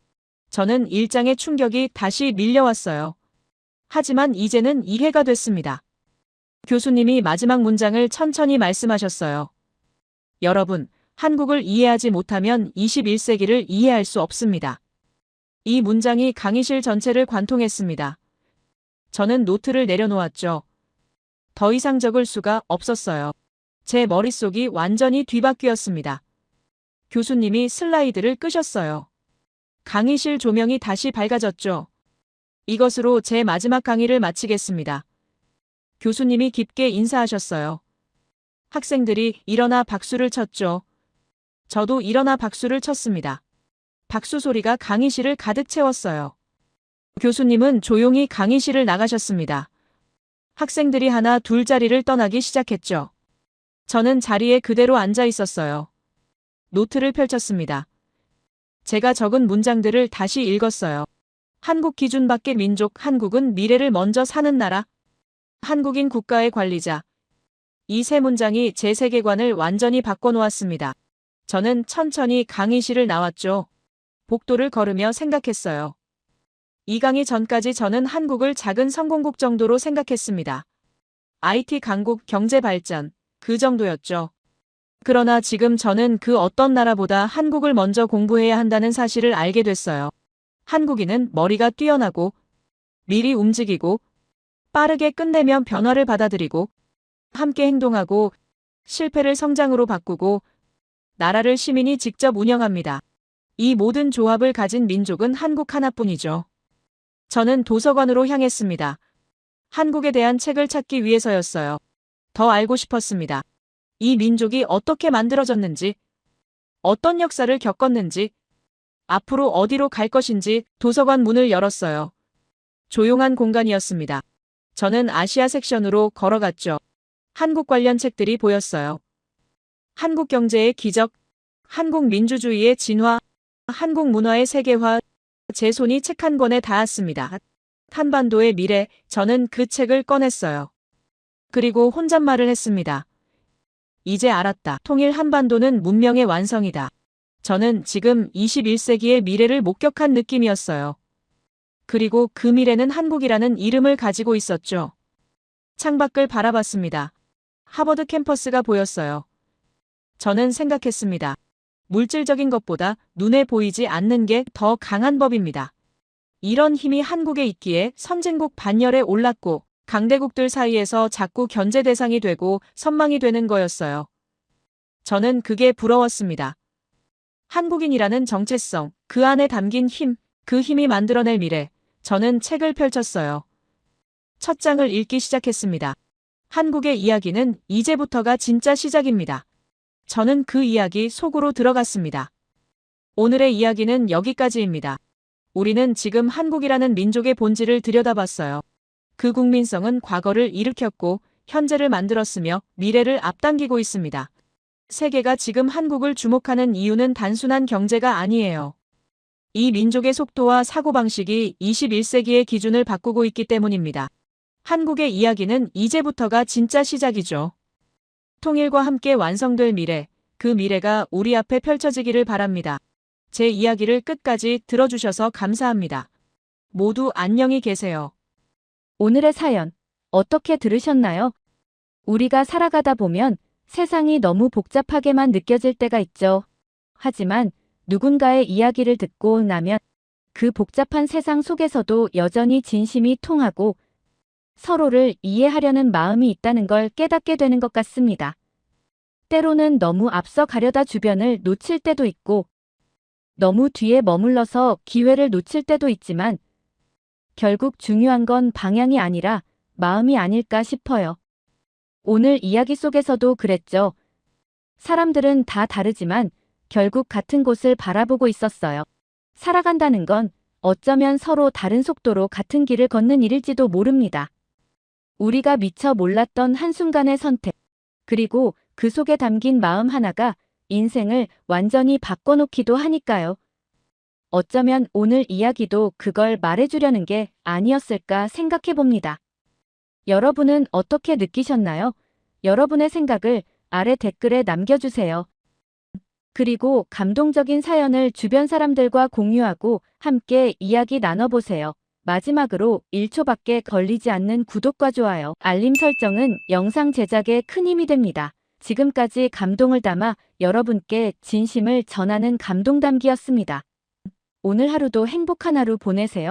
저는 일장의 충격이 다시 밀려왔어요. 하지만 이제는 이해가 됐습니다. 교수님이 마지막 문장을 천천히 말씀하셨어요. 여러분, 한국을 이해하지 못하면 21세기를 이해할 수 없습니다. 이 문장이 강의실 전체를 관통했습니다. 저는 노트를 내려놓았죠. 더 이상 적을 수가 없었어요. 제 머릿속이 완전히 뒤바뀌었습니다. 교수님이 슬라이드를 끄셨어요. 강의실 조명이 다시 밝아졌죠. 이것으로 제 마지막 강의를 마치겠습니다. 교수님이 깊게 인사하셨어요. 학생들이 일어나 박수를 쳤죠. 저도 일어나 박수를 쳤습니다. 박수 소리가 강의실을 가득 채웠어요. 교수님은 조용히 강의실을 나가셨습니다. 학생들이 하나 둘 자리를 떠나기 시작했죠. 저는 자리에 그대로 앉아 있었어요. 노트를 펼쳤습니다. 제가 적은 문장들을 다시 읽었어요. 한국 기준 밖의 민족, 한국은 미래를 먼저 사는 나라, 한국인 국가의 관리자. 이 세 문장이 제 세계관을 완전히 바꿔놓았습니다. 저는 천천히 강의실을 나왔죠. 복도를 걸으며 생각했어요. 이 강의 전까지 저는 한국을 작은 성공국 정도로 생각했습니다. IT 강국, 경제 발전, 그 정도였죠. 그러나 지금 저는 그 어떤 나라보다 한국을 먼저 공부해야 한다는 사실을 알게 됐어요. 한국인은 머리가 뛰어나고 미리 움직이고 빠르게 끝내면 변화를 받아들이고 함께 행동하고 실패를 성장으로 바꾸고 나라를 시민이 직접 운영합니다. 이 모든 조합을 가진 민족은 한국 하나뿐이죠. 저는 도서관으로 향했습니다. 한국에 대한 책을 찾기 위해서였어요. 더 알고 싶었습니다. 이 민족이 어떻게 만들어졌는지, 어떤 역사를 겪었는지, 앞으로 어디로 갈 것인지. 도서관 문을 열었어요. 조용한 공간이었습니다. 저는 아시아 섹션으로 걸어갔죠. 한국 관련 책들이 보였어요. 한국 경제의 기적, 한국 민주주의의 진화, 한국 문화의 세계화. 제 손이 책 한 권에 닿았습니다. 한반도의 미래. 저는 그 책을 꺼냈어요. 그리고 혼잣말을 했습니다. 이제 알았다. 통일 한반도는 문명의 완성이다. 저는 지금 21세기의 미래를 목격한 느낌이었어요. 그리고 그 미래는 한국이라는 이름을 가지고 있었죠. 창밖을 바라봤습니다. 하버드 캠퍼스가 보였어요. 저는 생각했습니다. 물질적인 것보다 눈에 보이지 않는 게 더 강한 법입니다. 이런 힘이 한국에 있기에 선진국 반열에 올랐고 강대국들 사이에서 자꾸 견제 대상이 되고 선망이 되는 거였어요. 저는 그게 부러웠습니다. 한국인이라는 정체성, 그 안에 담긴 힘, 그 힘이 만들어낼 미래. 저는 책을 펼쳤어요. 첫 장을 읽기 시작했습니다. 한국의 이야기는 이제부터가 진짜 시작입니다. 저는 그 이야기 속으로 들어갔습니다. 오늘의 이야기는 여기까지입니다. 우리는 지금 한국이라는 민족의 본질을 들여다봤어요. 그 국민성은 과거를 일으켰고 현재를 만들었으며 미래를 앞당기고 있습니다. 세계가 지금 한국을 주목하는 이유는 단순한 경제가 아니에요. 이 민족의 속도와 사고방식이 21세기의 기준을 바꾸고 있기 때문입니다. 한국의 이야기는 이제부터가 진짜 시작이죠. 통일과 함께 완성될 미래, 그 미래가 우리 앞에 펼쳐지기를 바랍니다. 제 이야기를 끝까지 들어주셔서 감사합니다. 모두 안녕히 계세요. 오늘의 사연 어떻게 들으셨나요? 우리가 살아가다 보면 세상이 너무 복잡하게만 느껴질 때가 있죠. 하지만 누군가의 이야기를 듣고 나면 그 복잡한 세상 속에서도 여전히 진심이 통하고 서로를 이해하려는 마음이 있다는 걸 깨닫게 되는 것 같습니다. 때로는 너무 앞서 가려다 주변을 놓칠 때도 있고 너무 뒤에 머물러서 기회를 놓칠 때도 있지만 결국 중요한 건 방향이 아니라 마음이 아닐까 싶어요. 오늘 이야기 속에서도 그랬죠. 사람들은 다 다르지만 결국 같은 곳을 바라보고 있었어요. 살아간다는 건 어쩌면 서로 다른 속도로 같은 길을 걷는 일일지도 모릅니다. 우리가 미처 몰랐던 한순간의 선택, 그리고 그 속에 담긴 마음 하나가 인생을 완전히 바꿔놓기도 하니까요. 어쩌면 오늘 이야기도 그걸 말해주려는 게 아니었을까 생각해봅니다. 여러분은 어떻게 느끼셨나요? 여러분의 생각을 아래 댓글에 남겨주세요. 그리고 감동적인 사연을 주변 사람들과 공유하고 함께 이야기 나눠보세요. 마지막으로 1초밖에 걸리지 않는 구독과 좋아요, 알림 설정은 영상 제작에 큰 힘이 됩니다. 지금까지 감동을 담아 여러분께 진심을 전하는 감동담기였습니다. 오늘 하루도 행복한 하루 보내세요.